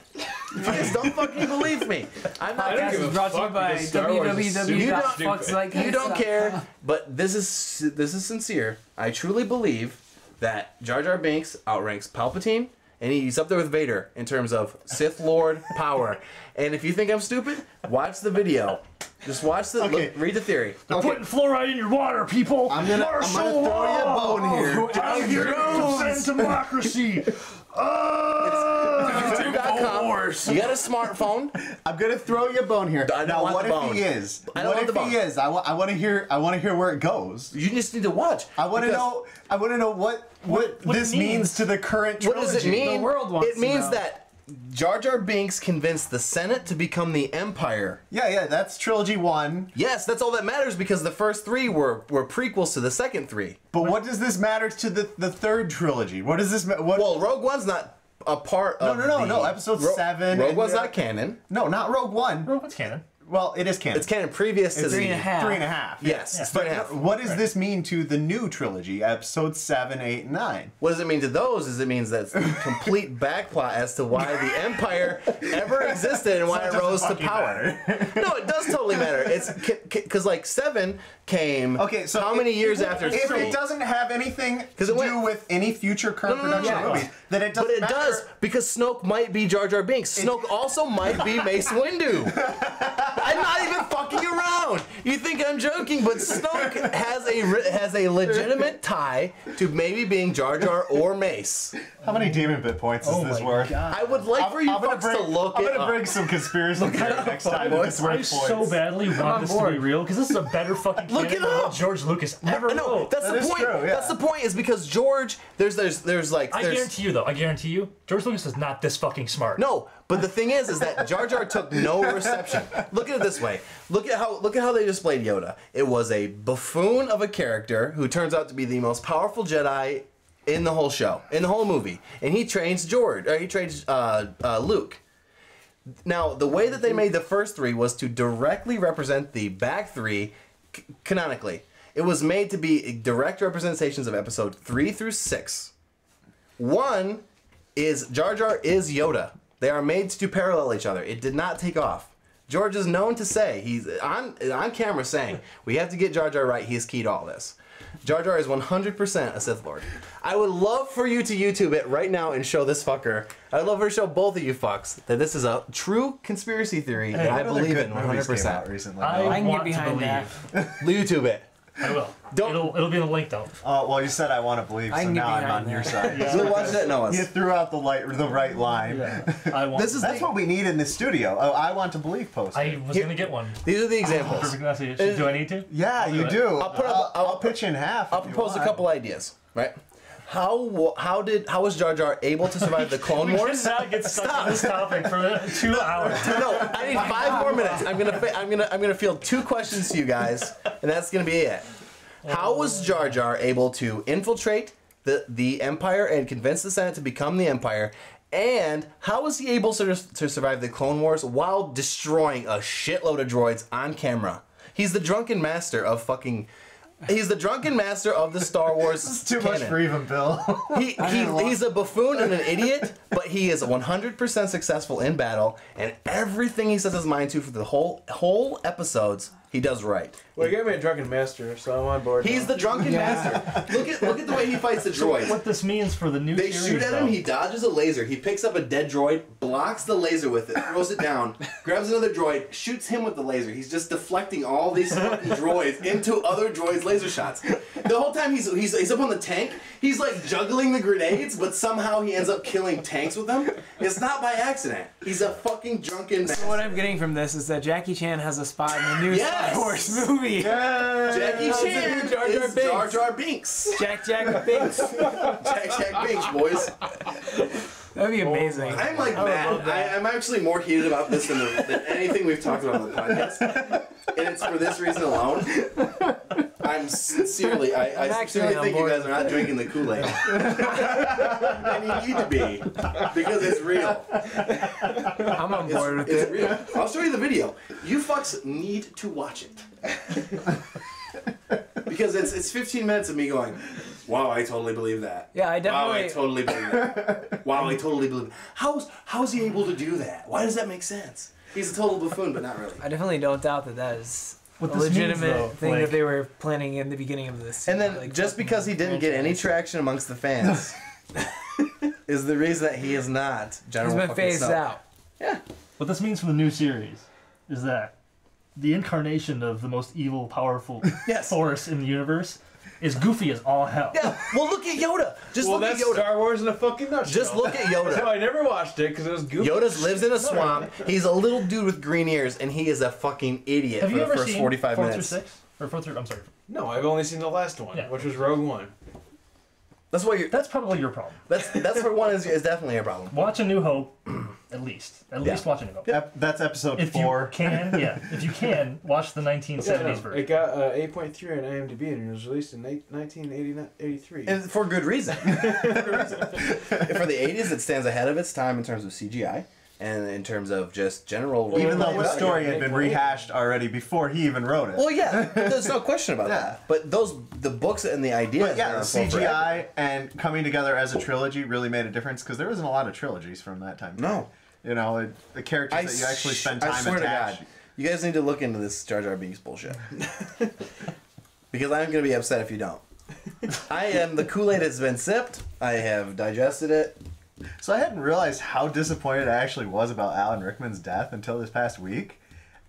You guys don't fucking believe me. I'm not don't Podcast give a is brought to you fuck by because Star Wars is super You don't- stupid. You don't care, but this is sincere. I truly believe that Jar Jar Binks outranks Palpatine, and he's up there with Vader in terms of Sith Lord power. And if you think I'm stupid, watch the video. Just watch the Okay. read the theory. They're putting fluoride in your water, people. I'm gonna throw you a bone here. Out here to defend democracy. YouTube.com. You got a smartphone. I'm gonna throw you a bone here. I don't Now, want what the if bone. he is? I don't What want if the he bone. is? I want to hear. I want to hear where it goes. You just need to watch. I want to Because know. I want to know what what this it means. means to the current What trilogy. does it mean? The world wants it to means know. that Jar Jar Binks convinced the Senate to become the Empire. Yeah, that's trilogy 1. Yes, that's all that matters because the first 3 were prequels to the second 3. But what does this matter to the third trilogy? What does this? What? Well, Rogue One's not a part of No. Episode 7. Rogue and, One's not canon. No, not Rogue One. Bro, what's canon? Well, it is canon. It's canon previous to It's the 3.5. 3.5. Yes, it's 3.5. What does this mean to the new trilogy? Episode 7, 8, and 9. What does it mean to those? Is it means that's the complete backplot as to why the Empire ever existed and why So it it doesn't rose to fucking power. matter. No, it does totally matter. It's because like 7 came. Okay, so how many years after? If 3? it doesn't have anything to it do went- with any future current No, no, no, production no. movies, then it doesn't But it matter. does because Snoke might be Jar Jar Binks. Snoke also might be Mace Windu. I'm not even fucking around. You think I'm joking, but Snoke has a legitimate tie to maybe being Jar Jar or Mace. How many DemonBit points is this worth? I would like for you fucks to look I'm it gonna up. bring some conspiracy theory next time. boys. if it's worth I points. so badly want this to be real because this is a better fucking Look canon it than what up. George Lucas ever No, wrote. that's That the is point. true, yeah. That's the point. Is because George, there's like I guarantee you though. I guarantee you, George Lucas is not this fucking smart. no. But the thing is that Jar Jar took no reception. Look at it this way. Look at how they displayed Yoda. It was a buffoon of a character who turns out to be the most powerful Jedi in the whole show, in the whole movie, and he trains Luke. Now, the way that they made the first 3 was to directly represent the back 3 canonically. It was made to be direct representations of episode 3 through 6. 1 is Jar Jar is Yoda. They are made to parallel each other. It did not take off. George is known to say, he's on camera saying, we have to get Jar Jar right, he's key to all this. Jar Jar is 100% a Sith Lord. I would love for you to YouTube it right now and show this fucker. I'd love to show both of you fucks that this is a true conspiracy theory that I believe in 100%. Recently. I I can want get behind to that. believe. YouTube it. I will. Don't- It'll be in the link though. Well, you said I want to believe, I so can get now I'm behind on your that. side. So watch that, Noah. You threw out the right line. Yeah, I want. This is That's what we need in the studio. Oh, I want to believe poster. I was gonna get one. These are the examples. Perfect message. Do I need to? Yeah, you do it. do. I'll pitch in half. I'll if you propose a want. couple ideas, right? How was Jar Jar able to survive the Clone We Wars? cannot get stuck on this topic for 2 hours. No, I need 5 more minutes. I'm gonna field 2 questions to you guys, and that's gonna be it. How was Jar Jar able to infiltrate the Empire and convince the Senate to become the Empire? And how was he able to survive the Clone Wars while destroying a shitload of droids on camera? He's the drunken master of fucking. He's the drunken master of the Star Wars. This is too canon. much for even Bill. He's a buffoon and an idiot, but he is 100% successful in battle, and everything he sets his mind to for the whole episodes, he does right. Well, you got me a drunken master, so I'm on board. He's the drunken master. Look at the way he fights the droids. What this means for the new They series, shoot at him, though. he dodges a laser, he picks up a dead droid, blocks the laser with it, throws it down, grabs another droid, shoots him with the laser. He's just deflecting all these fucking droids into other droids' laser shots. The whole time he's up on the tank, he's like juggling the grenades, but somehow he ends up killing tanks with them. It's not by accident. He's a fucking drunken master. So what I'm getting from this is that Jackie Chan has a spot in the new Star Wars movie. Jackie Chan Jar Jar is Binks. Jar Jar Binks. Jack Binks. Jack Binks, boys. That'd be amazing. I'm like I would mad. love that. I'm actually more heated about this than anything we've talked about on the podcast. And it's for this reason alone. I'm sincerely, I actually sincerely on think you board guys are not drinking the Kool-Aid. And you need to be. Because it's real. I'm on board with It's it. real. I'll show you the video. You fucks need to watch it. Because it's 15 minutes of me going, wow, I totally believe that. Yeah, I Wow, I definitely. totally believe that. Wow, I totally believe that. How's he able to do that? Why does that make sense? He's a total buffoon, but not really. I definitely don't doubt that is What a this means, legitimate though, thing like- that they were planning in the beginning of this. And then like, just fucking because he didn't get any franchise. traction amongst the fans is the reason that he is not General He's been fucking phased Snoke. out. Yeah. What this means for the new series is that the incarnation of the most evil, powerful Yes. force in the universe is goofy as all hell. Yeah. Well, look at Yoda. Just Well, look at that's Yoda. Star Wars in a fucking nutshell. Just look at So Yoda. I never watched it because it was goofy. Yoda lives in a swamp. He's a little dude with green ears, and he is a fucking idiot Have for you the ever first seen 45 4 minutes. through 6? Or 4 through, I'm sorry. No, I've only seen the last one, Yeah. which was Rogue One. That's why you're. That's probably your problem. That's for one is definitely a problem. Watch A New Hope, at least. At least watch A New Hope. That's episode If 4. you can, if you can, watch the 1970s version. It got 8.3 on IMDb and it was released in 1983. And for good reason. For the 80s, it stands ahead of its time in terms of CGI and in terms of just general. Even though replay the value. story had been rehashed already before he even wrote it. Well, yeah, there's no question about Yeah. that. But the books and the ideas. But yeah, are the on full forever. CGI and coming together as a trilogy really made a difference because there wasn't a lot of trilogies from that time. No. You know, the characters that you actually spend time I swear attached. to God, you guys need to look into this Jar Jar Binks bullshit. Because I'm going to be upset if you don't. I am. The Kool-Aid has been sipped. I have digested it. So I hadn't realized how disappointed I actually was about Alan Rickman's death until this past week.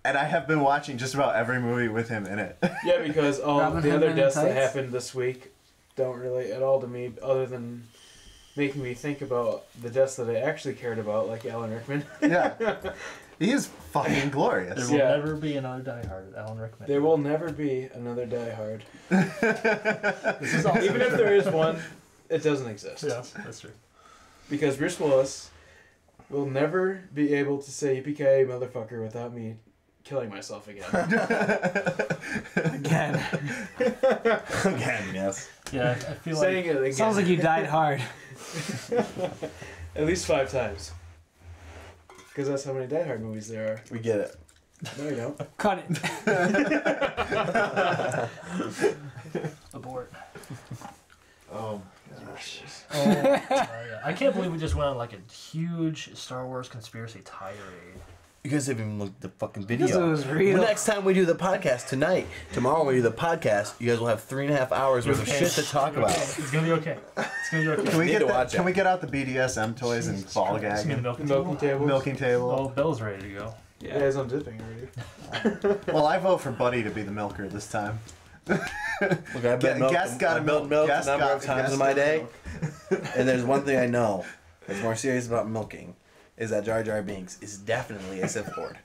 And I have been watching just about every movie with him in it. Yeah, because all Robin the Hood other Men in deaths that Tights? happened this week don't relate at all to me, other than making me think about the deaths that I actually cared about, like Alan Rickman. Yeah. He is fucking There glorious. will Yeah. never be another Die Hard, Alan Rickman. There will never be another Die Hard. This is also Even if there is one, it doesn't exist. Yeah, that's true. Because Bruce Willis will never be able to say yippee-ki-yay motherfucker without me killing myself again. Again. Again, yes. Yeah, I feel Saying like it again. Sounds like you died hard. At least 5 times. Because that's how many Die Hard movies there are. We get it. No, you don't. Cut it. abort. Oh, Yeah. I can't believe we just went on like a huge Star Wars conspiracy tirade. You guys haven't even looked at the fucking Because it video. was real. Next time we do the podcast tonight, tomorrow when we do the podcast, you guys will have 3.5 hours worth of shit to talk about. It's gonna be okay. It's gonna be okay. Can we Need get to watch can it. we get out the BDSM toys and ball It's gonna be gagging? milking Milking table. table. Milking table. Oh, Bill's ready to go. Yeah, it's on dipping already. Well, I vote for Buddy to be the milker this time. Look, I've been Guest got I've been milked a number of times in my day, and there's one thing I know that's more serious about milking, is that Jar Jar Binks is definitely a Sith Lord.